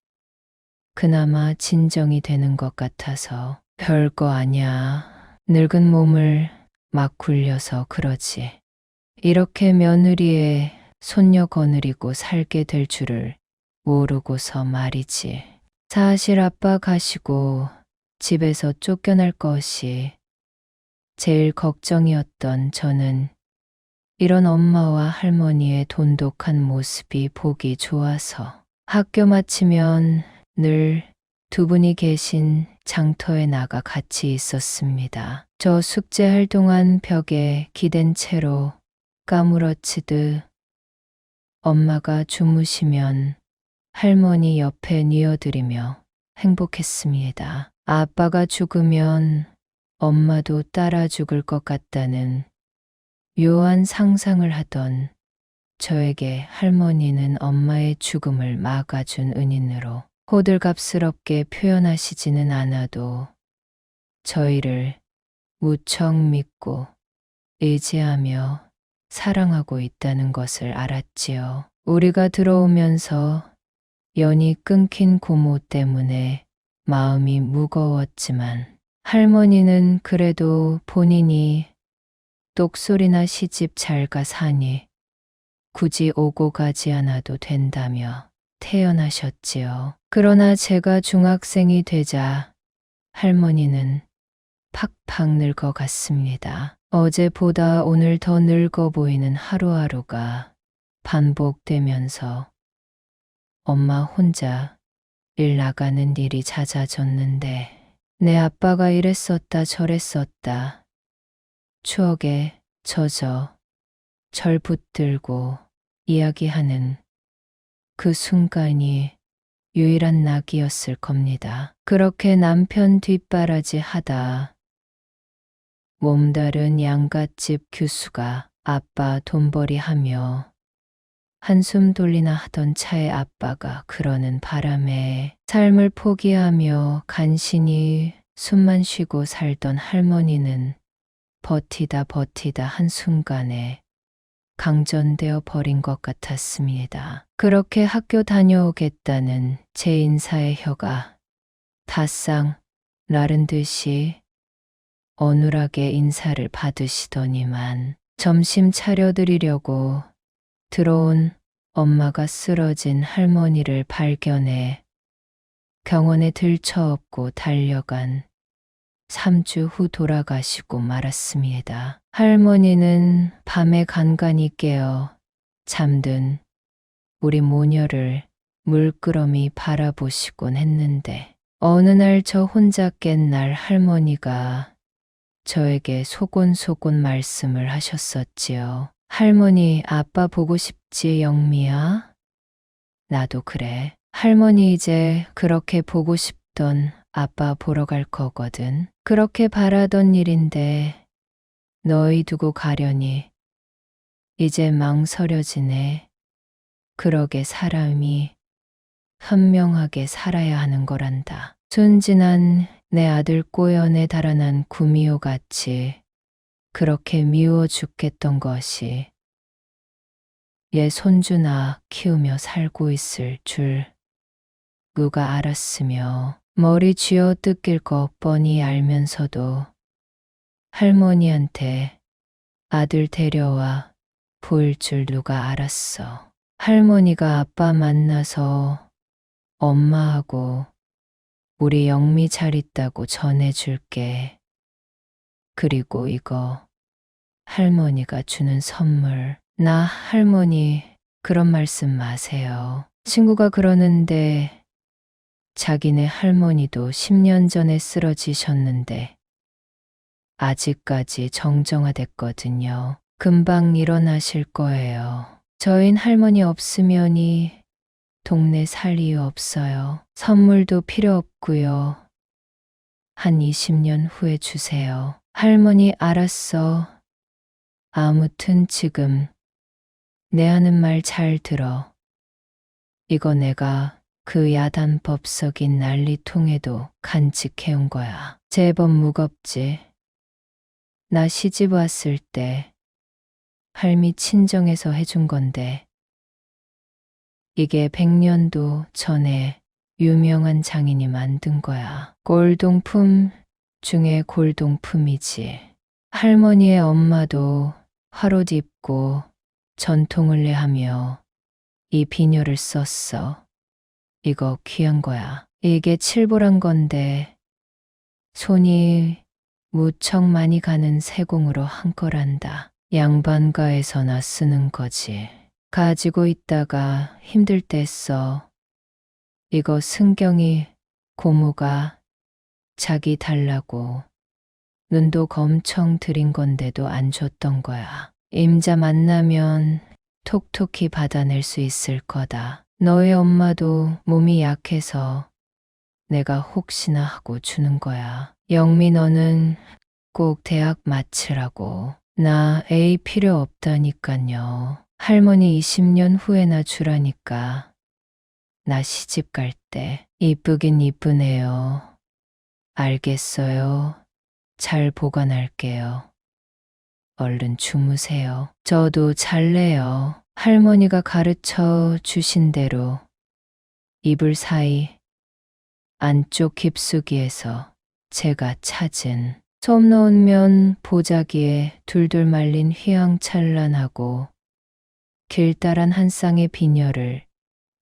그나마 진정이 되는 것 같아서 별거 아냐. 늙은 몸을 막 굴려서 그러지. 이렇게 며느리의 손녀 거느리고 살게 될 줄을 모르고서 말이지. 사실 아빠 가시고 집에서 쫓겨날 것이 제일 걱정이었던 저는 이런 엄마와 할머니의 돈독한 모습이 보기 좋아서 학교 마치면 늘 두 분이 계신 장터에 나가 같이 있었습니다. 저 숙제할 동안 벽에 기댄 채로 까무러치듯 엄마가 주무시면 할머니 옆에 뉘어드리며 행복했습니다. 아빠가 죽으면 엄마도 따라 죽을 것 같다는 묘한 상상을 하던 저에게 할머니는 엄마의 죽음을 막아준 은인으로 호들갑스럽게 표현하시지는 않아도 저희를 무척 믿고 의지하며 사랑하고 있다는 것을 알았지요. 우리가 들어오면서 연이 끊긴 고모 때문에 마음이 무거웠지만 할머니는 그래도 본인이 똑소리나 시집 잘 가 사니 굳이 오고 가지 않아도 된다며 태어나셨지요. 그러나 제가 중학생이 되자 할머니는 팍팍 늙어갔습니다. 어제보다 오늘 더 늙어 보이는 하루하루가 반복되면서 엄마 혼자 일 나가는 일이 잦아졌는데 내 아빠가 이랬었다 저랬었다 추억에 젖어 절 붙들고 이야기하는 그 순간이 유일한 낙이었을 겁니다. 그렇게 남편 뒷바라지 하다 몸다른 양갓집 규수가 아빠 돈벌이 하며 한숨 돌리나 하던 차에 아빠가 그러는 바람에 삶을 포기하며 간신히 숨만 쉬고 살던 할머니는 버티다 한순간에 강전되어 버린 것 같았습니다. 그렇게 학교 다녀오겠다는 제 인사의 혀가 다싹 나른 듯이 어눌하게 인사를 받으시더니만 점심 차려드리려고 들어온 엄마가 쓰러진 할머니를 발견해 병원에 들쳐업고 달려간 3주 후 돌아가시고 말았습니다. 할머니는 밤에 간간히 깨어 잠든 우리 모녀를 물끄러미 바라보시곤 했는데 어느 날 저 혼자 깬 날 할머니가 저에게 소곤소곤 말씀을 하셨었지요. 할머니, 아빠 보고 싶지, 영미야? 나도 그래. 할머니 이제 그렇게 보고 싶던 아빠 보러 갈 거거든. 그렇게 바라던 일인데 너희 두고 가려니 이제 망설여지네. 그러게 사람이 현명하게 살아야 하는 거란다. 순진한 내 아들 꼬연에 달아난 구미호 같이 그렇게 미워 죽겠던 것이 얘 손주나 키우며 살고 있을 줄 누가 알았으며 머리 쥐어 뜯길 것 뻔히 알면서도 할머니한테 아들 데려와 보일 줄 누가 알았어. 할머니가 아빠 만나서 엄마하고 우리 영미 잘 있다고 전해줄게. 그리고 이거 할머니가 주는 선물. 나 할머니 그런 말씀 마세요. 친구가 그러는데 자기네 할머니도 10년 전에 쓰러지셨는데 아직까지 정정화됐거든요. 금방 일어나실 거예요. 저흰 할머니 없으면이 동네 살 이유 없어요. 선물도 필요 없고요. 한 20년 후에 주세요. 할머니 알았어. 아무튼 지금 내 하는 말 잘 들어. 이거 내가 그 야단 법석인 난리통에도 간직해온 거야. 제법 무겁지. 나 시집 왔을 때 할미 친정에서 해준 건데 이게 100년도 전에 유명한 장인이 만든 거야. 골동품 중에 골동품이지. 할머니의 엄마도 화롯 입고 전통을례 하며 이 비녀를 썼어. 이거 귀한 거야. 이게 칠보란 건데 손이 무척 많이 가는 세공으로 한 거란다. 양반가에서나 쓰는 거지. 가지고 있다가 힘들 때 써. 이거 승경이 고모가 자기 달라고 눈도 엄청 들인 건데도 안 줬던 거야. 임자 만나면 톡톡히 받아낼 수 있을 거다. 너희 엄마도 몸이 약해서 내가 혹시나 하고 주는 거야. 영미 너는 꼭 대학 마치라고. 나 A 필요 없다니깐요. 할머니 20년 후에나 주라니까. 나 시집 갈 때 이쁘긴 이쁘네요. 알겠어요. 잘 보관할게요. 얼른 주무세요. 저도 잘래요. 할머니가 가르쳐 주신 대로 이불 사이 안쪽 깊숙이에서 제가 찾은 솜 넣은 면 보자기에 둘둘 말린 휘황찬란하고 길다란 한 쌍의 비녀를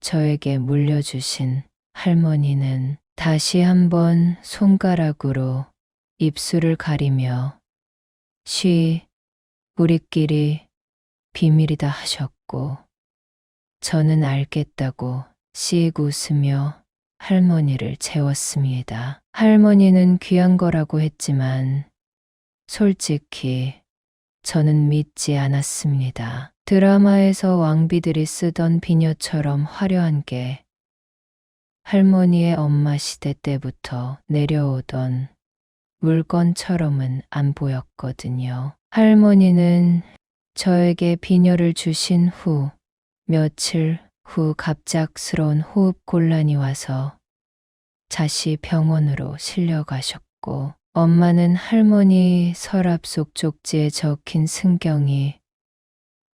저에게 물려주신 할머니는 다시 한번 손가락으로 입술을 가리며 쉬, 우리끼리 비밀이다 하셨고 저는 알겠다고 씩 웃으며 할머니를 재웠습니다. 할머니는 귀한 거라고 했지만 솔직히 저는 믿지 않았습니다. 드라마에서 왕비들이 쓰던 비녀처럼 화려한 게 할머니의 엄마 시대 때부터 내려오던 물건처럼은 안 보였거든요. 할머니는 저에게 비녀를 주신 후 며칠 후 갑작스러운 호흡곤란이 와서 자시 병원으로 실려가셨고 엄마는 할머니 서랍 속 쪽지에 적힌 승경이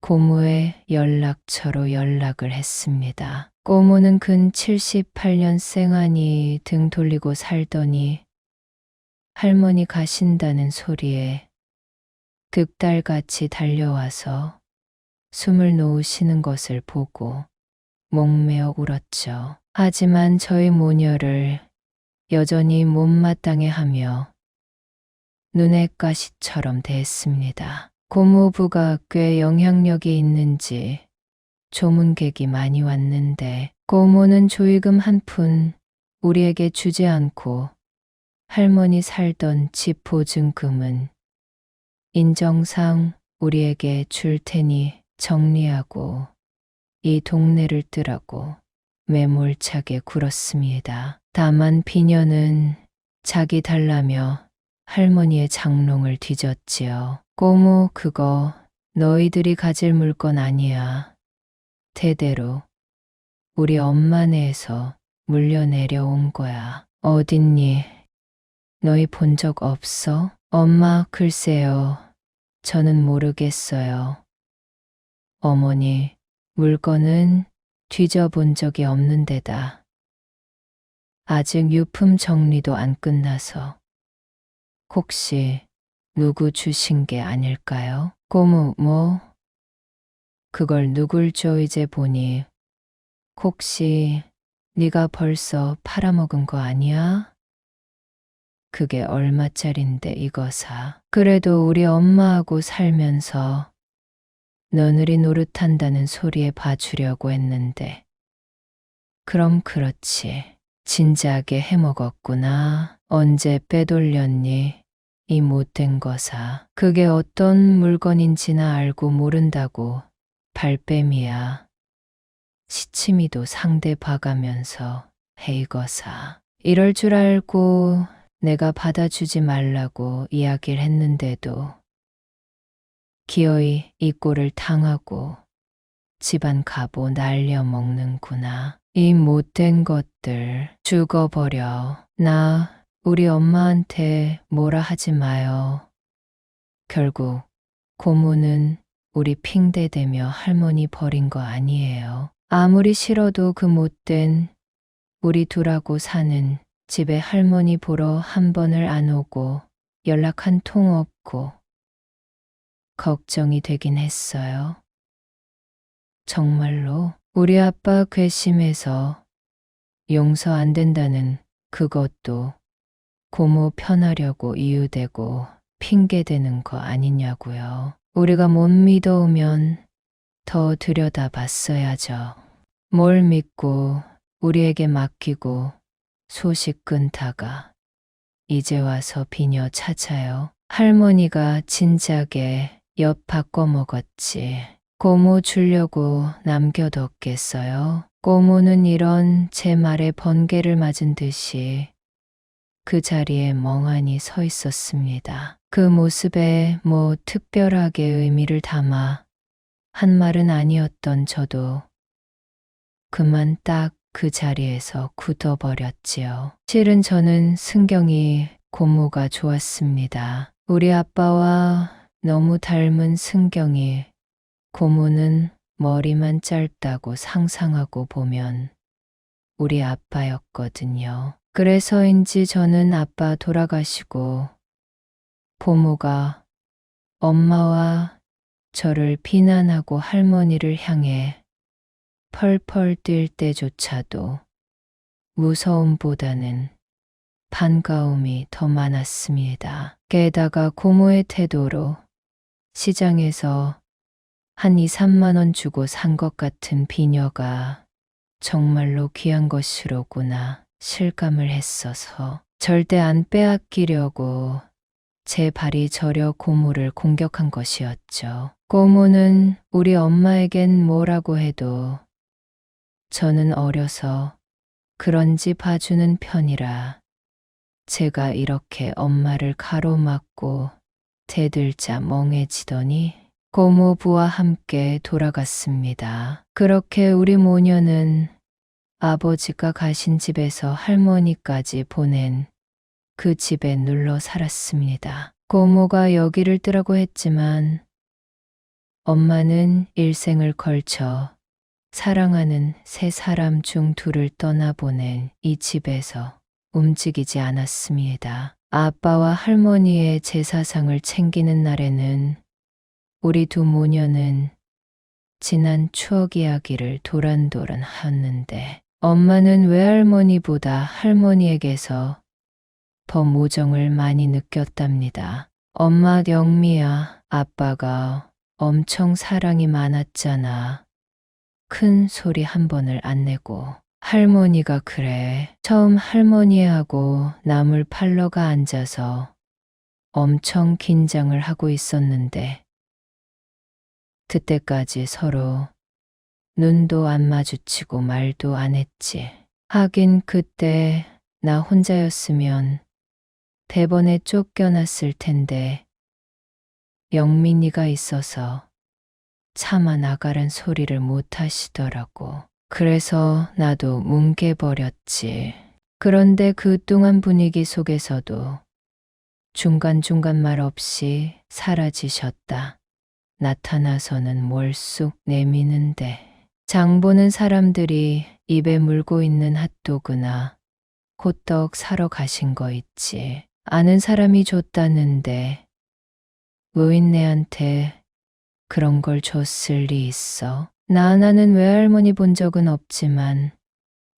고모의 연락처로 연락을 했습니다. 고모는 근 78년 생하니 등 돌리고 살더니 할머니 가신다는 소리에 득달같이 달려와서 숨을 놓으시는 것을 보고 목매어 울었죠. 하지만 저희 모녀를 여전히 못마땅해 하며 눈의 가시처럼 대했습니다. 고모부가 꽤 영향력이 있는지 조문객이 많이 왔는데 고모는 조의금 한 푼 우리에게 주지 않고 할머니 살던 집 보증금은 인정상 우리에게 줄 테니 정리하고 이 동네를 뜨라고 매몰차게 굴었습니다. 다만 비녀는 자기 달라며 할머니의 장롱을 뒤졌지요. 고모 그거 너희들이 가질 물건 아니야. 대대로 우리 엄마네에서 물려내려온 거야. 어딨니? 너희 본 적 없어? 엄마 글쎄요. 저는 모르겠어요. 어머니 물건은 뒤져본 적이 없는 데다 아직 유품 정리도 안 끝나서 혹시 누구 주신 게 아닐까요? 고모 뭐? 그걸 누굴 줘 이제 보니 혹시 네가 벌써 팔아먹은 거 아니야? 그게 얼마짜린데 이거 사. 그래도 우리 엄마하고 살면서 너늘이 노릇한다는 소리에 봐주려고 했는데 그럼 그렇지. 진작에 해먹었구나. 언제 빼돌렸니? 이 못된 거사. 그게 어떤 물건인지나 알고 모른다고 발뺌이야. 시치미도 상대 봐가면서 헤이거사. 이럴 줄 알고 내가 받아주지 말라고 이야기를 했는데도 기어이 이 꼴을 당하고 집안 가보 날려먹는구나. 이 못된 것들 죽어버려. 나 우리 엄마한테 뭐라 하지 마요. 결국 고모는 우리 핑대대며 할머니 버린 거 아니에요. 아무리 싫어도 그 못된 우리 둘하고 사는 집에 할머니 보러 한 번을 안 오고 연락 한 통 없고 걱정이 되긴 했어요. 정말로 우리 아빠 괘씸해서 용서 안 된다는 그것도 고모 편하려고 이유대고 핑계대는 거 아니냐고요. 우리가 못 믿어오면 더 들여다봤어야죠. 뭘 믿고 우리에게 맡기고 소식 끊다가 이제 와서 비녀 찾아요. 할머니가 진작에 엿 바꿔 먹었지. 고모 주려고 남겨뒀겠어요. 고모는 이런 제 말에 번개를 맞은 듯이 그 자리에 멍하니 서 있었습니다. 그 모습에 뭐 특별하게 의미를 담아 한 말은 아니었던 저도 그만 딱 그 자리에서 굳어버렸지요. 실은 저는 승경이 고모가 좋았습니다. 우리 아빠와 너무 닮은 승경이 고모는 머리만 짧다고 상상하고 보면 우리 아빠였거든요. 그래서인지 저는 아빠 돌아가시고 고모가 엄마와 저를 비난하고 할머니를 향해 펄펄 뛸 때조차도 무서움보다는 반가움이 더 많았습니다. 게다가 고모의 태도로 시장에서 한 2, 3만 원 주고 산 것 같은 비녀가 정말로 귀한 것이로구나 실감을 했어서 절대 안 빼앗기려고 제 발이 저려 고모를 공격한 것이었죠. 고모는 우리 엄마에겐 뭐라고 해도 저는 어려서 그런지 봐주는 편이라 제가 이렇게 엄마를 가로막고 대들자 멍해지더니 고모부와 함께 돌아갔습니다. 그렇게 우리 모녀는 아버지가 가신 집에서 할머니까지 보낸 그 집에 눌러 살았습니다. 고모가 여기를 뜨라고 했지만 엄마는 일생을 걸쳐 사랑하는 세 사람 중 둘을 떠나보낸 이 집에서 움직이지 않았습니다. 아빠와 할머니의 제사상을 챙기는 날에는 우리 두 모녀는 지난 추억 이야기를 도란도란 하였는데 엄마는 외할머니보다 할머니에게서 더 모정을 많이 느꼈답니다. 엄마 영미야, 아빠가 엄청 사랑이 많았잖아. 큰 소리 한 번을 안 내고. 할머니가 그래. 처음 할머니하고 나물 팔러가 앉아서 엄청 긴장을 하고 있었는데 그때까지 서로 눈도 안 마주치고 말도 안 했지. 하긴 그때 나 혼자였으면 대번에 쫓겨났을 텐데 영민이가 있어서 차마 나가란 소리를 못 하시더라고. 그래서 나도 뭉개버렸지. 그런데 그 뚱한 분위기 속에서도 중간중간 말 없이 사라지셨다. 나타나서는 뭘 쑥 내미는데 장 보는 사람들이 입에 물고 있는 핫도그나 호떡 사러 가신 거 있지. 아는 사람이 줬다는데 노인네한테 그런 걸 줬을 리 있어. 나 하나는 외할머니 본 적은 없지만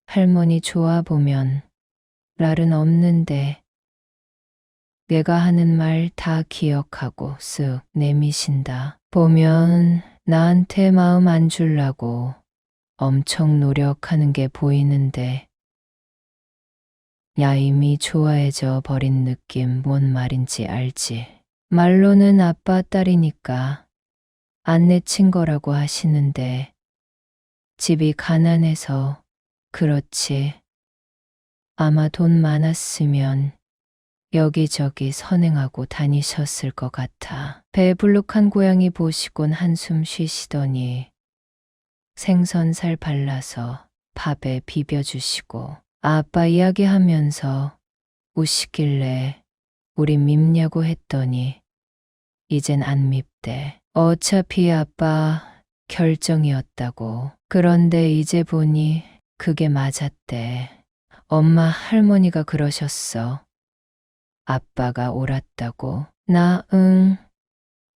할머니 좋아 보면 날은 없는데 내가 하는 말 다 기억하고 쓱 내미신다. 보면 나한테 마음 안 주려고 엄청 노력하는 게 보이는데 야 이미 좋아해져 버린 느낌 뭔 말인지 알지? 말로는 아빠 딸이니까 안 내친 거라고 하시는데 집이 가난해서 그렇지. 아마 돈 많았으면 여기저기 선행하고 다니셨을 것 같아. 배불룩한 고양이 보시곤 한숨 쉬시더니 생선살 발라서 밥에 비벼주시고 아빠 이야기하면서 우시길래 우리 밉냐고 했더니 이젠 안 밉대. 어차피 아빠 결정이었다고. 그런데 이제 보니 그게 맞았대. 엄마 할머니가 그러셨어. 아빠가 옳았다고. 나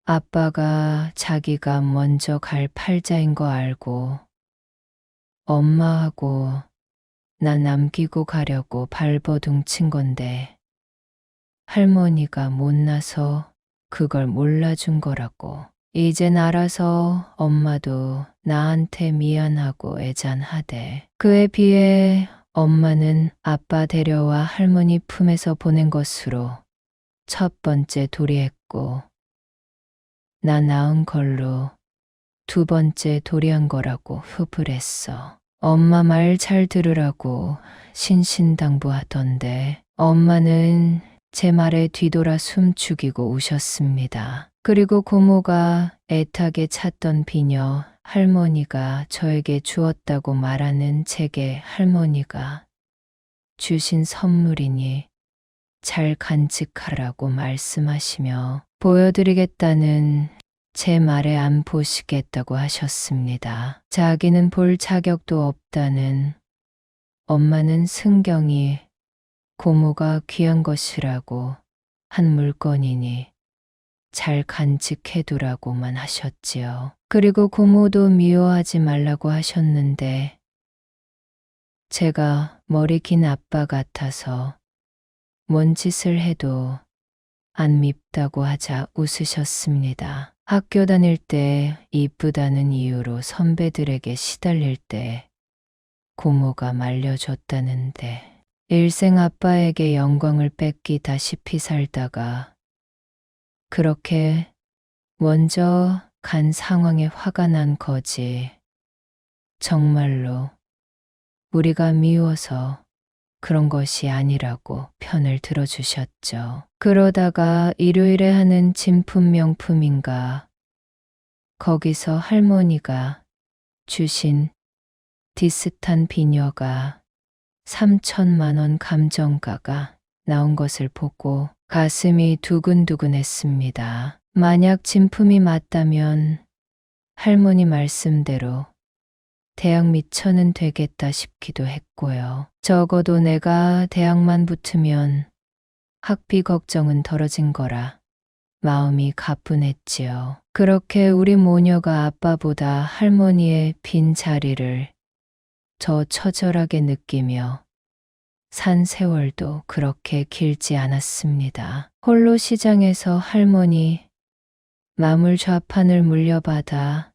아빠가 자기가 먼저 갈 팔자인 거 알고 엄마하고 나 남기고 가려고 발버둥 친 건데 할머니가 못나서 그걸 몰라준 거라고. 이젠 알아서 엄마도 나한테 미안하고 애잔하대. 그에 비해 엄마는 아빠 데려와 할머니 품에서 보낸 것으로 첫 번째 도리했고, 나 낳은 걸로 두 번째 도리한 거라고 후불했어. 엄마 말 잘 들으라고 신신당부하던데 엄마는 제 말에 뒤돌아 숨죽이고 우셨습니다. 그리고 고모가 애타게 찾던 비녀 할머니가 저에게 주었다고 말하는 제게 할머니가 주신 선물이니 잘 간직하라고 말씀하시며 보여드리겠다는 제 말에 안 보시겠다고 하셨습니다. 자기는 볼 자격도 없다는, 엄마는 승경이 고모가 귀한 것이라고 한 물건이니 잘 간직해두라고만 하셨지요. 그리고 고모도 미워하지 말라고 하셨는데 제가 머리 긴 아빠 같아서 뭔 짓을 해도 안 밉다고 하자 웃으셨습니다. 학교 다닐 때 이쁘다는 이유로 선배들에게 시달릴 때 고모가 말려줬다는데 일생 아빠에게 영광을 뺏기다시피 살다가 그렇게 먼저 간 상황에 화가 난 거지. 정말로 우리가 미워서 그런 것이 아니라고 편을 들어주셨죠. 그러다가 일요일에 하는 진품 명품인가 거기서 할머니가 주신 디스탄 비녀가 3천만 원 감정가가 나온 것을 보고 가슴이 두근두근했습니다. 만약 진품이 맞다면 할머니 말씀대로 대학 미천은 되겠다 싶기도 했고요. 적어도 내가 대학만 붙으면 학비 걱정은 덜어진 거라 마음이 가뿐했지요. 그렇게 우리 모녀가 아빠보다 할머니의 빈 자리를 더 처절하게 느끼며 산 세월도 그렇게 길지 않았습니다. 홀로 시장에서 할머니 마물 좌판을 물려받아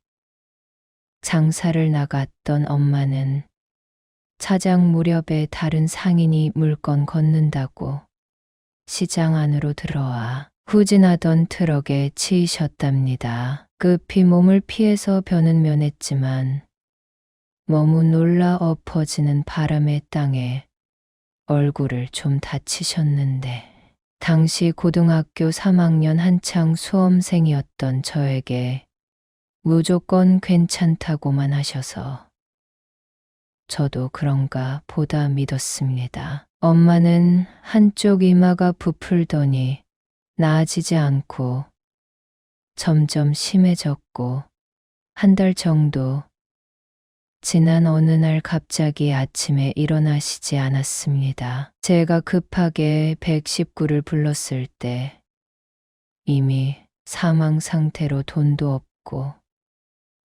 장사를 나갔던 엄마는 차장 무렵에 다른 상인이 물건 걷는다고 시장 안으로 들어와 후진하던 트럭에 치이셨답니다. 급히 몸을 피해서 변은 면했지만 너무 놀라 엎어지는 바람의 땅에 얼굴을 좀 다치셨는데 당시 고등학교 3학년 한창 수험생이었던 저에게 무조건 괜찮다고만 하셔서 저도 그런가 보다 믿었습니다. 엄마는 한쪽 이마가 부풀더니 나아지지 않고 점점 심해졌고 한 달 정도 지난 어느 날 갑자기 아침에 일어나시지 않았습니다. 제가 급하게 119를 불렀을 때 이미 사망 상태로 돈도 없고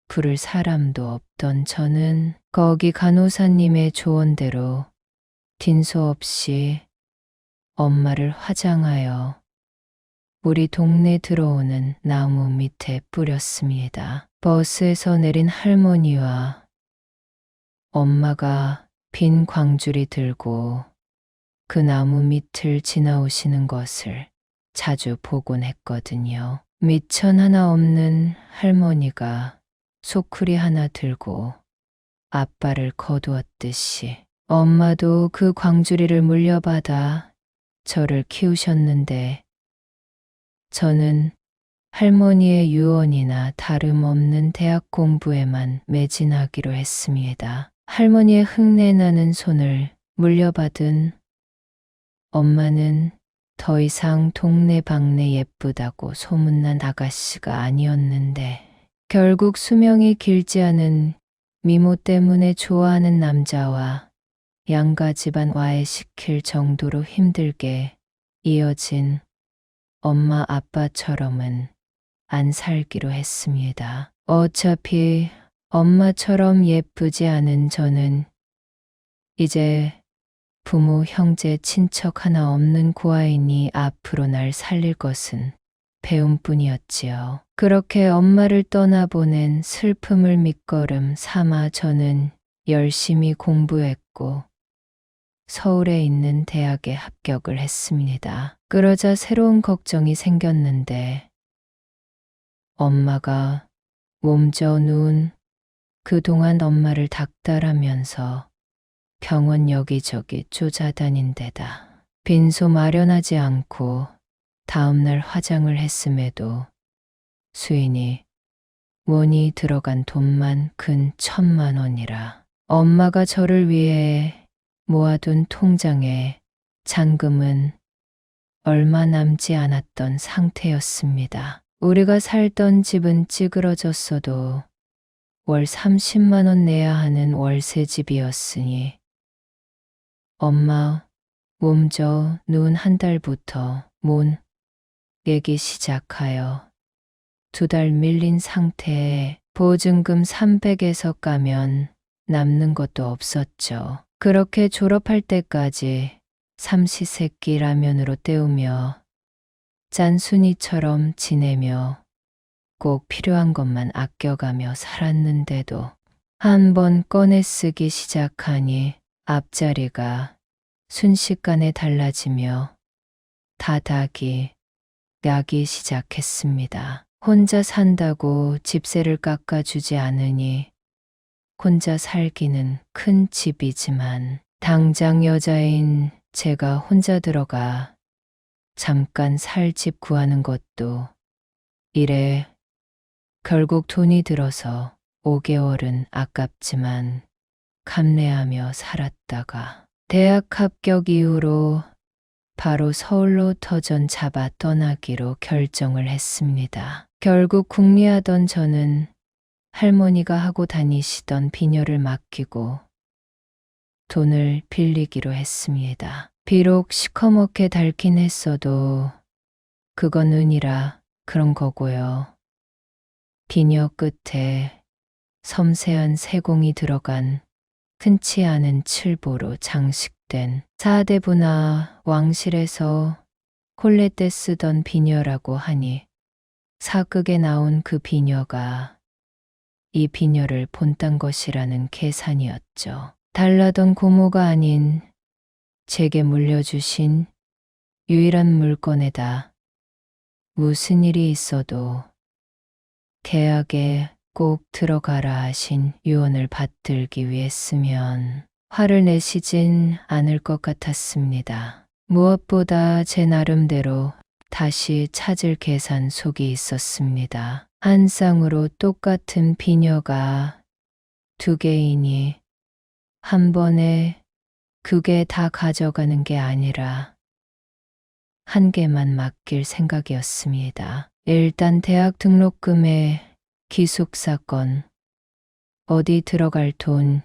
부를 사람도 없던 저는 거기 간호사님의 조언대로 딘소 없이 엄마를 화장하여 우리 동네 들어오는 나무 밑에 뿌렸습니다. 버스에서 내린 할머니와 엄마가 빈 광주리 들고 그 나무 밑을 지나오시는 것을 자주 보곤 했거든요. 미천 하나 없는 할머니가 소쿠리 하나 들고 아빠를 거두었듯이 엄마도 그 광주리를 물려받아 저를 키우셨는데 저는 할머니의 유언이나 다름없는 대학 공부에만 매진하기로 했습니다. 할머니의 흙내나는 손을 물려받은 엄마는 더 이상 동네방네 예쁘다고 소문난 아가씨가 아니었는데 결국 수명이 길지 않은 미모 때문에 좋아하는 남자와 양가 집안 와해시킬 정도로 힘들게 이어진 엄마 아빠처럼은 안 살기로 했습니다. 어차피 엄마처럼 예쁘지 않은 저는 이제 부모, 형제, 친척 하나 없는 고아이니 앞으로 날 살릴 것은 배움뿐이었지요. 그렇게 엄마를 떠나보낸 슬픔을 밑거름 삼아 저는 열심히 공부했고 서울에 있는 대학에 합격을 했습니다. 그러자 새로운 걱정이 생겼는데 엄마가 몸져 누운 그동안 엄마를 닥달하면서 병원 여기저기 쫓아다닌 데다 빈소 마련하지 않고 다음날 화장을 했음에도 수인이 원이 들어간 돈만 근 1,000만 원이라 엄마가 저를 위해 모아둔 통장에 잔금은 얼마 남지 않았던 상태였습니다. 우리가 살던 집은 찌그러졌어도 월 30만 원 내야 하는 월세 집이었으니 엄마 몸져 누운 한 달부터 못 내기 시작하여 2달 밀린 상태에 보증금 300에서 까면 남는 것도 없었죠. 그렇게 졸업할 때까지 삼시세끼 라면으로 때우며 짠순이처럼 지내며 꼭 필요한 것만 아껴가며 살았는데도 한 번 꺼내 쓰기 시작하니 앞자리가 순식간에 달라지며 다닥이 나기 시작했습니다. 혼자 산다고 집세를 깎아주지 않으니 혼자 살기는 큰 집이지만 당장 여자인 제가 혼자 들어가 잠깐 살 집 구하는 것도 이래 결국 돈이 들어서 5개월은 아깝지만 감내하며 살았다가 대학 합격 이후로 바로 서울로 터전 잡아 떠나기로 결정을 했습니다. 결국 궁리하던 저는 할머니가 하고 다니시던 비녀를 맡기고 돈을 빌리기로 했습니다. 비록 시커멓게 닳긴 했어도 그건 은이라 그런 거고요. 비녀 끝에 섬세한 세공이 들어간 흔치 않은 칠보로 장식된 사대부나 왕실에서 혼례 때 쓰던 비녀라고 하니 사극에 나온 그 비녀가 이 비녀를 본딴 것이라는 계산이었죠. 달라던 고모가 아닌 제게 물려주신 유일한 물건에다 무슨 일이 있어도 계약에 꼭 들어가라 하신 유언을 받들기 위해 쓰면 화를 내시진 않을 것 같았습니다. 무엇보다 제 나름대로 다시 찾을 계산 속이 있었습니다. 한 쌍으로 똑같은 비녀가 2개이니 한 번에 그게 다 가져가는 게 아니라 한 개만 맡길 생각이었습니다. 일단 대학 등록금에 기숙사건, 어디 들어갈 돈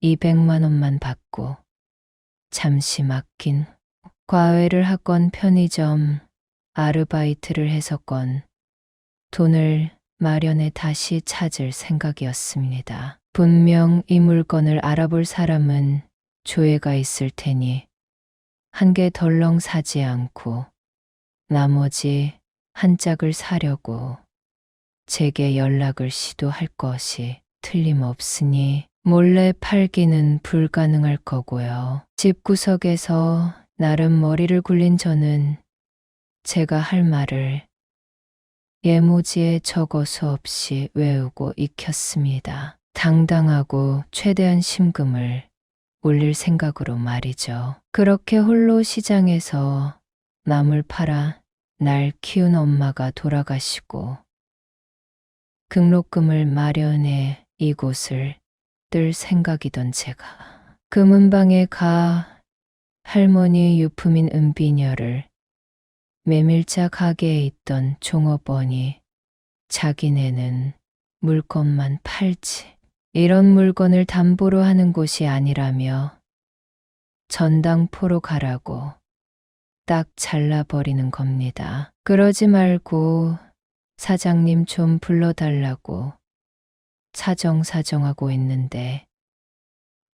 200만 원만 받고 잠시 맡긴 과외를 하건 편의점 아르바이트를 해서건 돈을 마련해 다시 찾을 생각이었습니다. 분명 이 물건을 알아볼 사람은 조회가 있을 테니 한 개 덜렁 사지 않고 나머지 한 짝을 사려고 제게 연락을 시도할 것이 틀림없으니 몰래 팔기는 불가능할 거고요. 집구석에서 나름 머리를 굴린 저는 제가 할 말을 예모지에 적어 수없이 외우고 익혔습니다. 당당하고 최대한 심금을 올릴 생각으로 말이죠. 그렇게 홀로 시장에서 나물 팔아 날 키운 엄마가 돌아가시고 등록금을 마련해 이곳을 뜰 생각이던 제가 금은방에 가 할머니 유품인 은비녀를 메밀자 가게에 있던 종업원이 자기네는 물건만 팔지 이런 물건을 담보로 하는 곳이 아니라며 전당포로 가라고 딱 잘라버리는 겁니다. 그러지 말고 사장님 좀 불러달라고 사정사정하고 있는데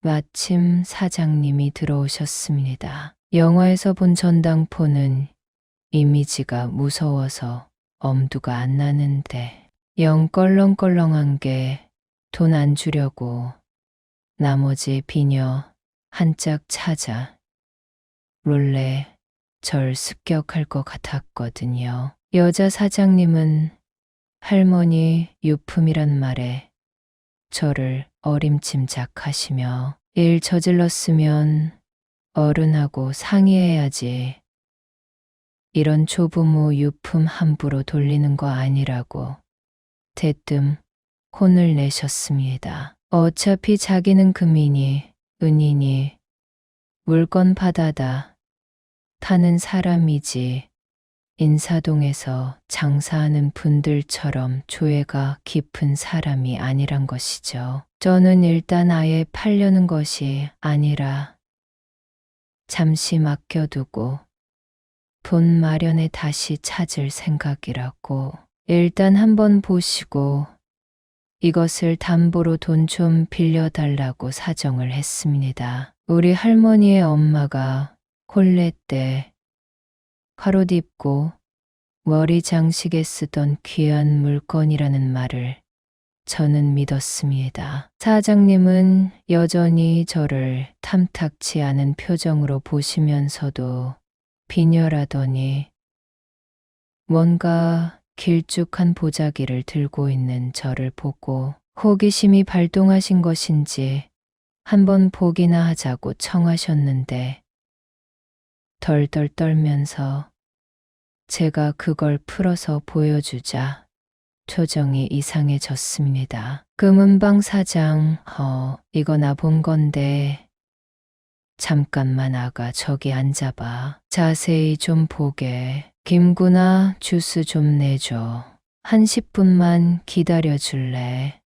마침 사장님이 들어오셨습니다. 영화에서 본 전당포는 이미지가 무서워서 엄두가 안 나는데 영 껄렁껄렁한 게 돈 안 주려고 나머지 비녀 한 짝 찾아 원래 절 습격할 것 같았거든요. 여자 사장님은 할머니 유품이란 말에 저를 어림짐작하시며 일 저질렀으면 어른하고 상의해야지. 이런 조부모 유품 함부로 돌리는 거 아니라고 대뜸 혼을 내셨습니다. 어차피 자기는 금이니 은이니 물건 받아다 타는 사람이지 인사동에서 장사하는 분들처럼 조예가 깊은 사람이 아니란 것이죠. 저는 일단 아예 팔려는 것이 아니라 잠시 맡겨두고 돈 마련에 다시 찾을 생각이라고. 일단 한번 보시고 이것을 담보로 돈 좀 빌려달라고 사정을 했습니다. 우리 할머니의 엄마가 혼례 때 화롯 입고 머리 장식에 쓰던 귀한 물건이라는 말을 저는 믿었습니다. 사장님은 여전히 저를 탐탁치 않은 표정으로 보시면서도 비녀라더니 뭔가 길쭉한 보자기를 들고 있는 저를 보고 호기심이 발동하신 것인지 한번 보기나 하자고 청하셨는데 덜덜 떨면서 제가 그걸 풀어서 보여주자 표정이 이상해졌습니다. 금은방 사장, 이거 나 본 건데 잠깐만 아가 저기 앉아봐. 자세히 좀 보게. 김구나 주스 좀 내줘. 한 10분만 기다려줄래?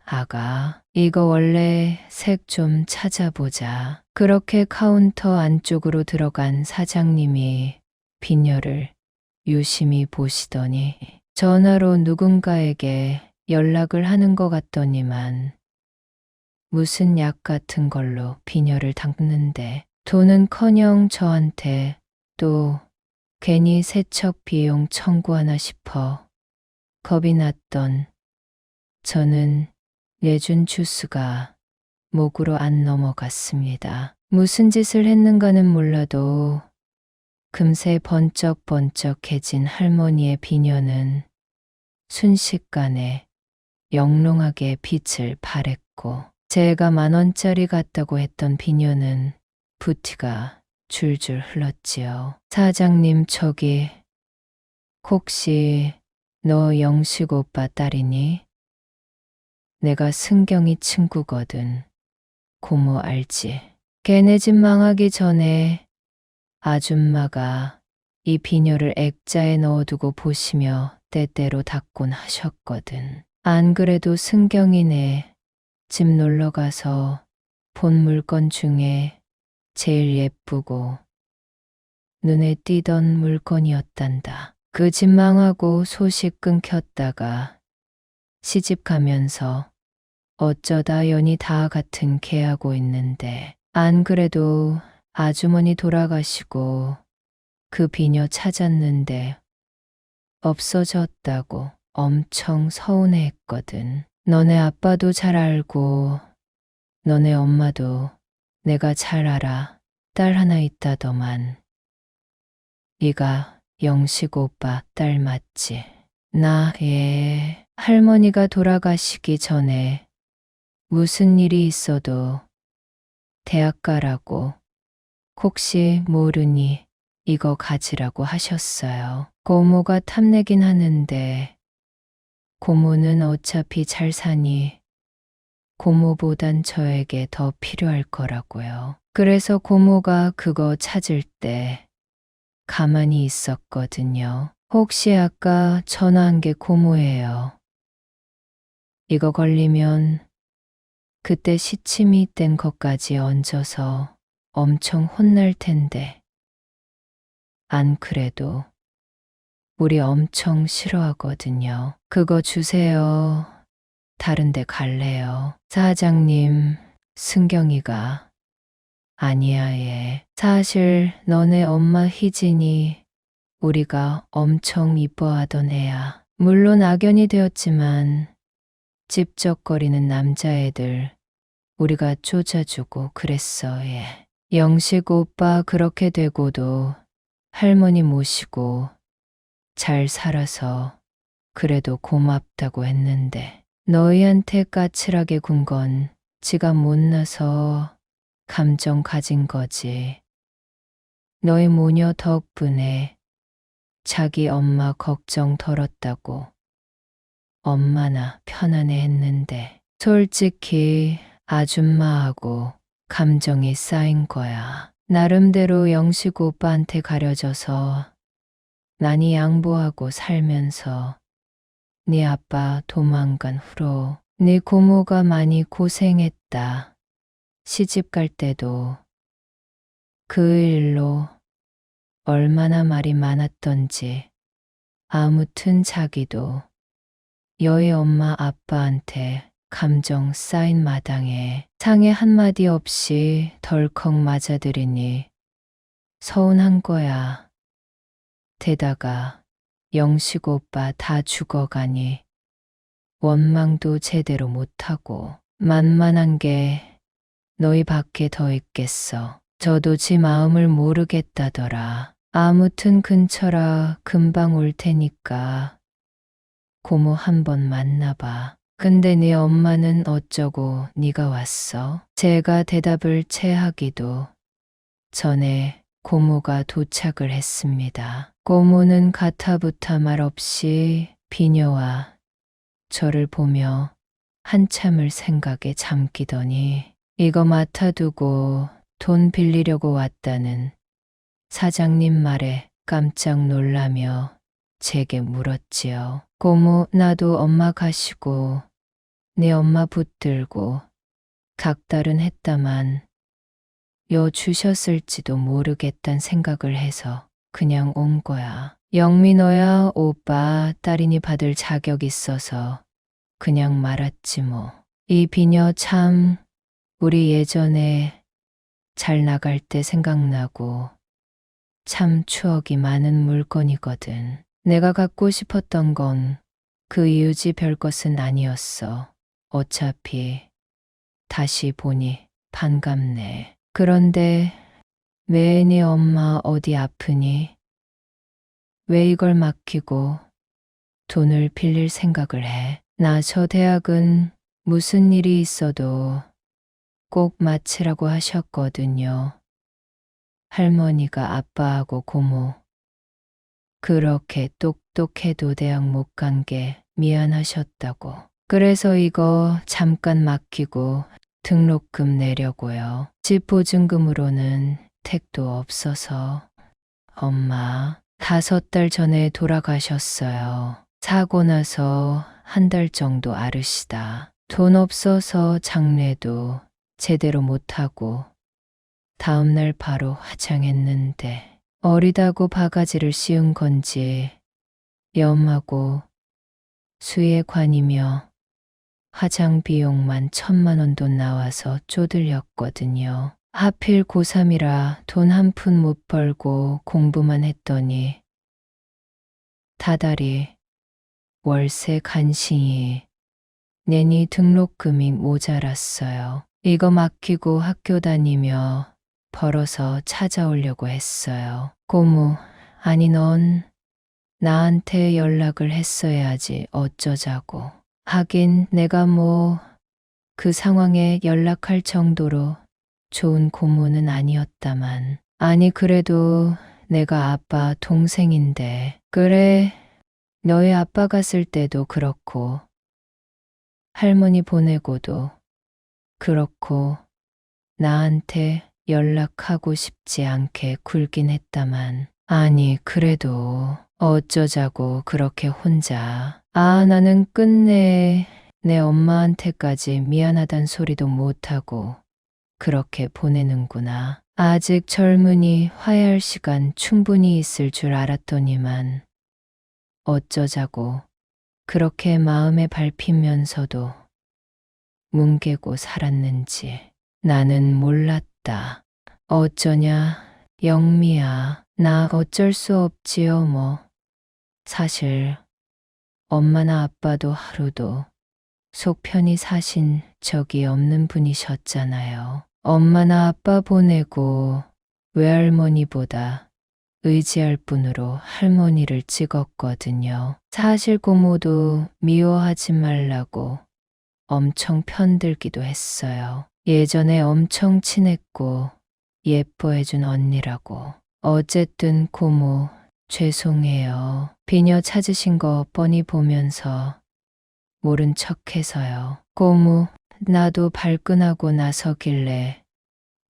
아가, 이거 원래 색 좀 찾아보자. 그렇게 카운터 안쪽으로 들어간 사장님이 비녀를 유심히 보시더니 전화로 누군가에게 연락을 하는 것 같더니만 무슨 약 같은 걸로 비녀를 닦는데 돈은커녕 저한테 또 괜히 세척 비용 청구하나 싶어 겁이 났던 저는 내준 주스가 목으로 안 넘어갔습니다. 무슨 짓을 했는가는 몰라도 금세 번쩍번쩍해진 할머니의 비녀는 순식간에 영롱하게 빛을 발했고 제가 10,000원짜리 같다고 했던 비녀는 부티가 줄줄 흘렀지요. 사장님 저기 혹시 너 영식 오빠 딸이니? 내가 승경이 친구거든. 고모 알지? 걔네 집 망하기 전에 아줌마가 이 비녀를 액자에 넣어두고 보시며 때때로 닦곤 하셨거든. 안 그래도 승경이네 집 놀러가서 본 물건 중에 제일 예쁘고 눈에 띄던 물건이었단다. 그 집 망하고 소식 끊겼다가 시집 가면서 어쩌다 연이 다 같은 개하고 있는데 안 그래도 아주머니 돌아가시고 그 비녀 찾았는데 없어졌다고 엄청 서운해했거든. 너네 아빠도 잘 알고 너네 엄마도 내가 잘 알아. 딸 하나 있다더만. 네가 영식 오빠 딸 맞지? 예. 할머니가 돌아가시기 전에 무슨 일이 있어도 대학 가라고 혹시 모르니 이거 가지라고 하셨어요. 고모가 탐내긴 하는데 고모는 어차피 잘 사니 고모보단 저에게 더 필요할 거라고요. 그래서 고모가 그거 찾을 때 가만히 있었거든요. 혹시 아까 전화한 게 고모예요. 이거 걸리면 그때 시침이 뗀 것까지 얹어서 엄청 혼날 텐데. 안 그래도 우리 엄청 싫어하거든요. 그거 주세요. 다른 데 갈래요. 사장님, 승경이가 아니야 얘. 사실 너네 엄마 희진이 우리가 엄청 이뻐하던 애야. 물론 악연이 되었지만 찝쩍거리는 남자애들 우리가 쫓아주고 그랬어 얘. 영식 오빠 그렇게 되고도 할머니 모시고 잘 살아서 그래도 고맙다고 했는데 너희한테 까칠하게 군 건 지가 못나서 감정 가진 거지. 너희 모녀 덕분에 자기 엄마 걱정 덜었다고 엄마나 편안해 했는데 솔직히 아줌마하고 감정이 쌓인 거야. 나름대로 영식 오빠한테 가려져서 난이 양보하고 살면서 네 아빠 도망간 후로 네 고모가 많이 고생했다. 시집 갈 때도 그 일로 얼마나 말이 많았던지. 아무튼 자기도 여의 엄마 아빠한테 감정 쌓인 마당에 상해 한마디 없이 덜컥 맞아들이니 서운한 거야. 게다가 영식 오빠 다 죽어가니 원망도 제대로 못하고 만만한 게 너희 밖에 더 있겠어. 저도 지 마음을 모르겠다더라. 아무튼 근처라 금방 올 테니까 고모 한번 만나봐. 근데 네 엄마는 어쩌고 네가 왔어? 제가 대답을 채하기도 전에 고모가 도착을 했습니다. 고모는 가타부타 말 없이 비녀와 저를 보며 한참을 생각에 잠기더니 이거 맡아두고 돈 빌리려고 왔다는 사장님 말에 깜짝 놀라며 제게 물었지요. 고모, 나도 엄마 가시고 네 엄마 붙들고 각달은 했다만 여 주셨을지도 모르겠단 생각을 해서 그냥 온 거야. 영민호야 오빠 딸이니 받을 자격 있어서 그냥 말았지 뭐. 이 비녀 참 우리 예전에 잘 나갈 때 생각나고 참 추억이 많은 물건이거든. 내가 갖고 싶었던 건 그 이유지 별것은 아니었어. 어차피 다시 보니 반갑네. 그런데 왜 네 엄마 어디 아프니? 왜 이걸 맡기고 돈을 빌릴 생각을 해? 나 저 대학은 무슨 일이 있어도 꼭 마치라고 하셨거든요. 할머니가 아빠하고 고모 그렇게 똑똑해도 대학 못 간 게 미안하셨다고. 그래서 이거 잠깐 맡기고 등록금 내려고요. 집 보증금으로는 택도 없어서. 엄마 5달 전에 돌아가셨어요. 사고 나서 한 달 정도 앓으시다. 돈 없어서 장례도 제대로 못하고 다음날 바로 화장했는데 어리다고 바가지를 씌운 건지 염하고 수의관이며 화장 비용만 1,000만 원 돈 나와서 쪼들렸거든요. 하필 고3이라 돈 한 푼 못 벌고 공부만 했더니 다달이 월세 간신히 내니 등록금이 모자랐어요. 이거 맡기고 학교 다니며 벌어서 찾아오려고 했어요. 고모, 아니 넌 나한테 연락을 했어야지 어쩌자고. 하긴 내가 뭐 그 상황에 연락할 정도로 좋은 고모는 아니었다만. 아니 그래도 내가 아빠 동생인데. 그래, 너희 아빠 갔을 때도 그렇고 할머니 보내고도 그렇고 나한테 연락하고 싶지 않게 굴긴 했다만. 아니 그래도 어쩌자고 그렇게 혼자. 아 나는 끝내 내 엄마한테까지 미안하단 소리도 못하고 그렇게 보내는구나. 아직 젊으니 화해할 시간 충분히 있을 줄 알았더니만 어쩌자고 그렇게 마음에 밟히면서도 뭉개고 살았는지 나는 몰랐다. 어쩌냐 영미야. 나 어쩔 수 없지요 뭐. 사실 엄마나 아빠도 하루도 속 편히 사신 적이 없는 분이셨잖아요. 엄마나 아빠 보내고 외할머니보다 의지할 분으로 할머니를 찍었거든요. 사실 고모도 미워하지 말라고 엄청 편들기도 했어요. 예전에 엄청 친했고 예뻐해준 언니라고. 어쨌든 고모 죄송해요. 비녀 찾으신 거 뻔히 보면서 모른 척해서요. 고모 나도 발끈하고 나서길래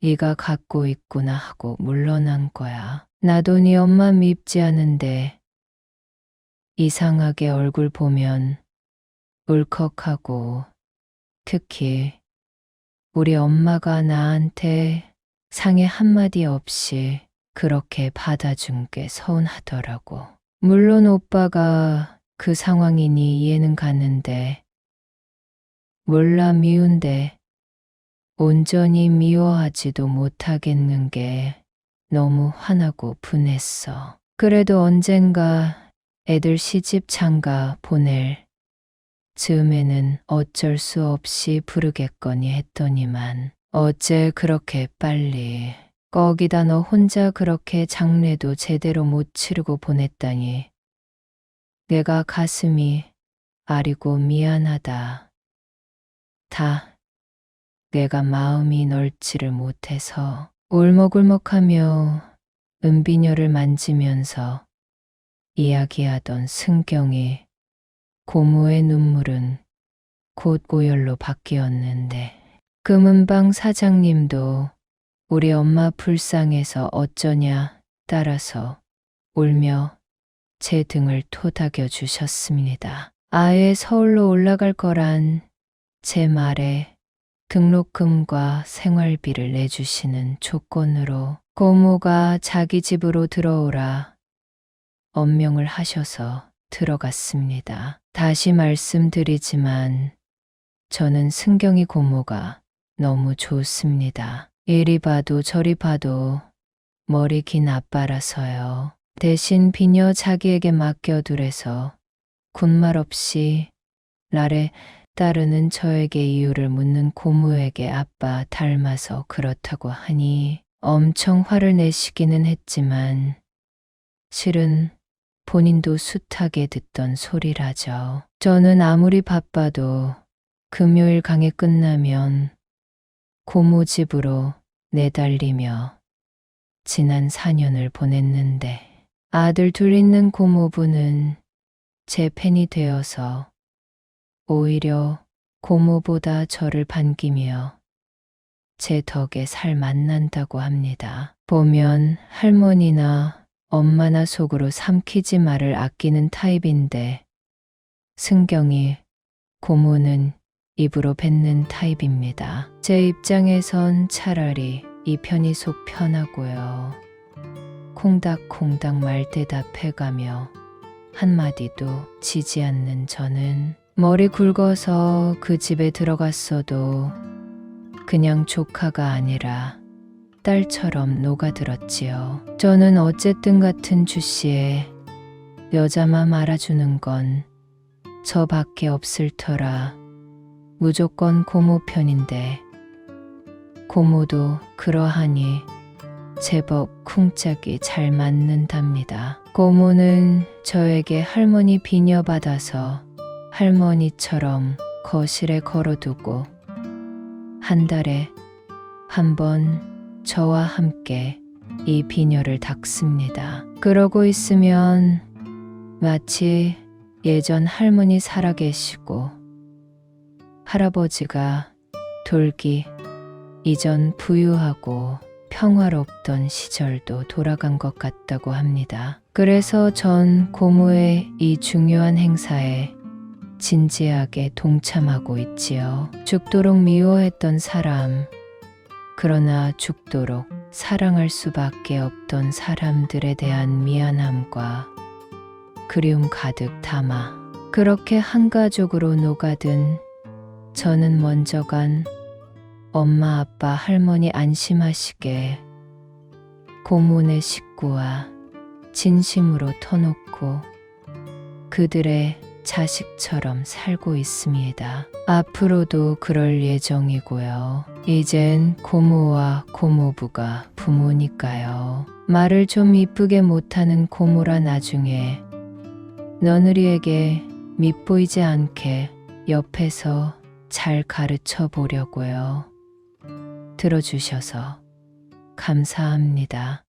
네가 갖고 있구나 하고 물러난 거야. 나도 네 엄마 밉지 않은데 이상하게 얼굴 보면 울컥하고 특히 우리 엄마가 나한테 상해 한마디 없이 그렇게 받아준 게 서운하더라고. 물론 오빠가 그 상황이니 이해는 가는데 몰라 미운데 온전히 미워하지도 못하겠는 게 너무 화나고 분했어. 그래도 언젠가 애들 시집 장가 보낼 즈음에는 어쩔 수 없이 부르겠거니 했더니만 어째 그렇게 빨리. 거기다 너 혼자 그렇게 장례도 제대로 못 치르고 보냈다니 내가 가슴이 아리고 미안하다. 다 내가 마음이 넓지를 못해서. 울먹울먹하며 은비녀를 만지면서 이야기하던 승경이 고모의 눈물은 곧 고열로 바뀌었는데 금은방 사장님도 우리 엄마 불쌍해서 어쩌냐 따라서 울며 제 등을 토닥여 주셨습니다. 아예 서울로 올라갈 거란 제 말에 등록금과 생활비를 내주시는 조건으로 고모가 자기 집으로 들어오라 엄명을 하셔서 들어갔습니다. 다시 말씀드리지만 저는 승경이 고모가 너무 좋습니다. 이리 봐도 저리 봐도 머리 긴 아빠라서요. 대신 비녀 자기에게 맡겨두래서 군말 없이 날에 따르는 저에게 이유를 묻는 고모에게 아빠 닮아서 그렇다고 하니 엄청 화를 내시기는 했지만 실은 본인도 숱하게 듣던 소리라죠. 저는 아무리 바빠도 금요일 강의 끝나면 고모 집으로 내달리며 지난 4년을 보냈는데 아들 둘 있는 고모부는 제 팬이 되어서 오히려 고모보다 저를 반기며 제 덕에 살 만난다고 합니다. 보면 할머니나 엄마나 속으로 삼키지 말을 아끼는 타입인데 승경이 고모는 입으로 뱉는 타입입니다. 제 입장에선 차라리 이 편이 속 편하고요. 콩닥콩닥 말 대답해가며 한마디도 지지 않는 저는 머리 굵어서 그 집에 들어갔어도 그냥 조카가 아니라 딸처럼 녹아들었지요. 저는 어쨌든 같은 주씨에 여자만 알아주는 건 저밖에 없을 터라 무조건 고모 편인데 고모도 그러하니 제법 쿵짝이 잘 맞는답니다. 고모는 저에게 할머니 비녀 받아서 할머니처럼 거실에 걸어두고 한 달에 한 번 저와 함께 이 비녀를 닦습니다. 그러고 있으면 마치 예전 할머니 살아계시고 할아버지가 돌기 이전 부유하고 평화롭던 시절도 돌아간 것 같다고 합니다. 그래서 전 고모의 이 중요한 행사에 진지하게 동참하고 있지요. 죽도록 미워했던 사람, 그러나 죽도록 사랑할 수밖에 없던 사람들에 대한 미안함과 그리움 가득 담아 그렇게 한 가족으로 녹아든 저는 먼저 간 엄마, 아빠, 할머니 안심하시게 고모네 식구와 진심으로 터놓고 그들의 자식처럼 살고 있습니다. 앞으로도 그럴 예정이고요. 이젠 고모와 고모부가 부모니까요. 말을 좀 이쁘게 못하는 고모라 나중에 며느리에게 밉보이지 않게 옆에서 잘 가르쳐 보려고요. 들어주셔서 감사합니다.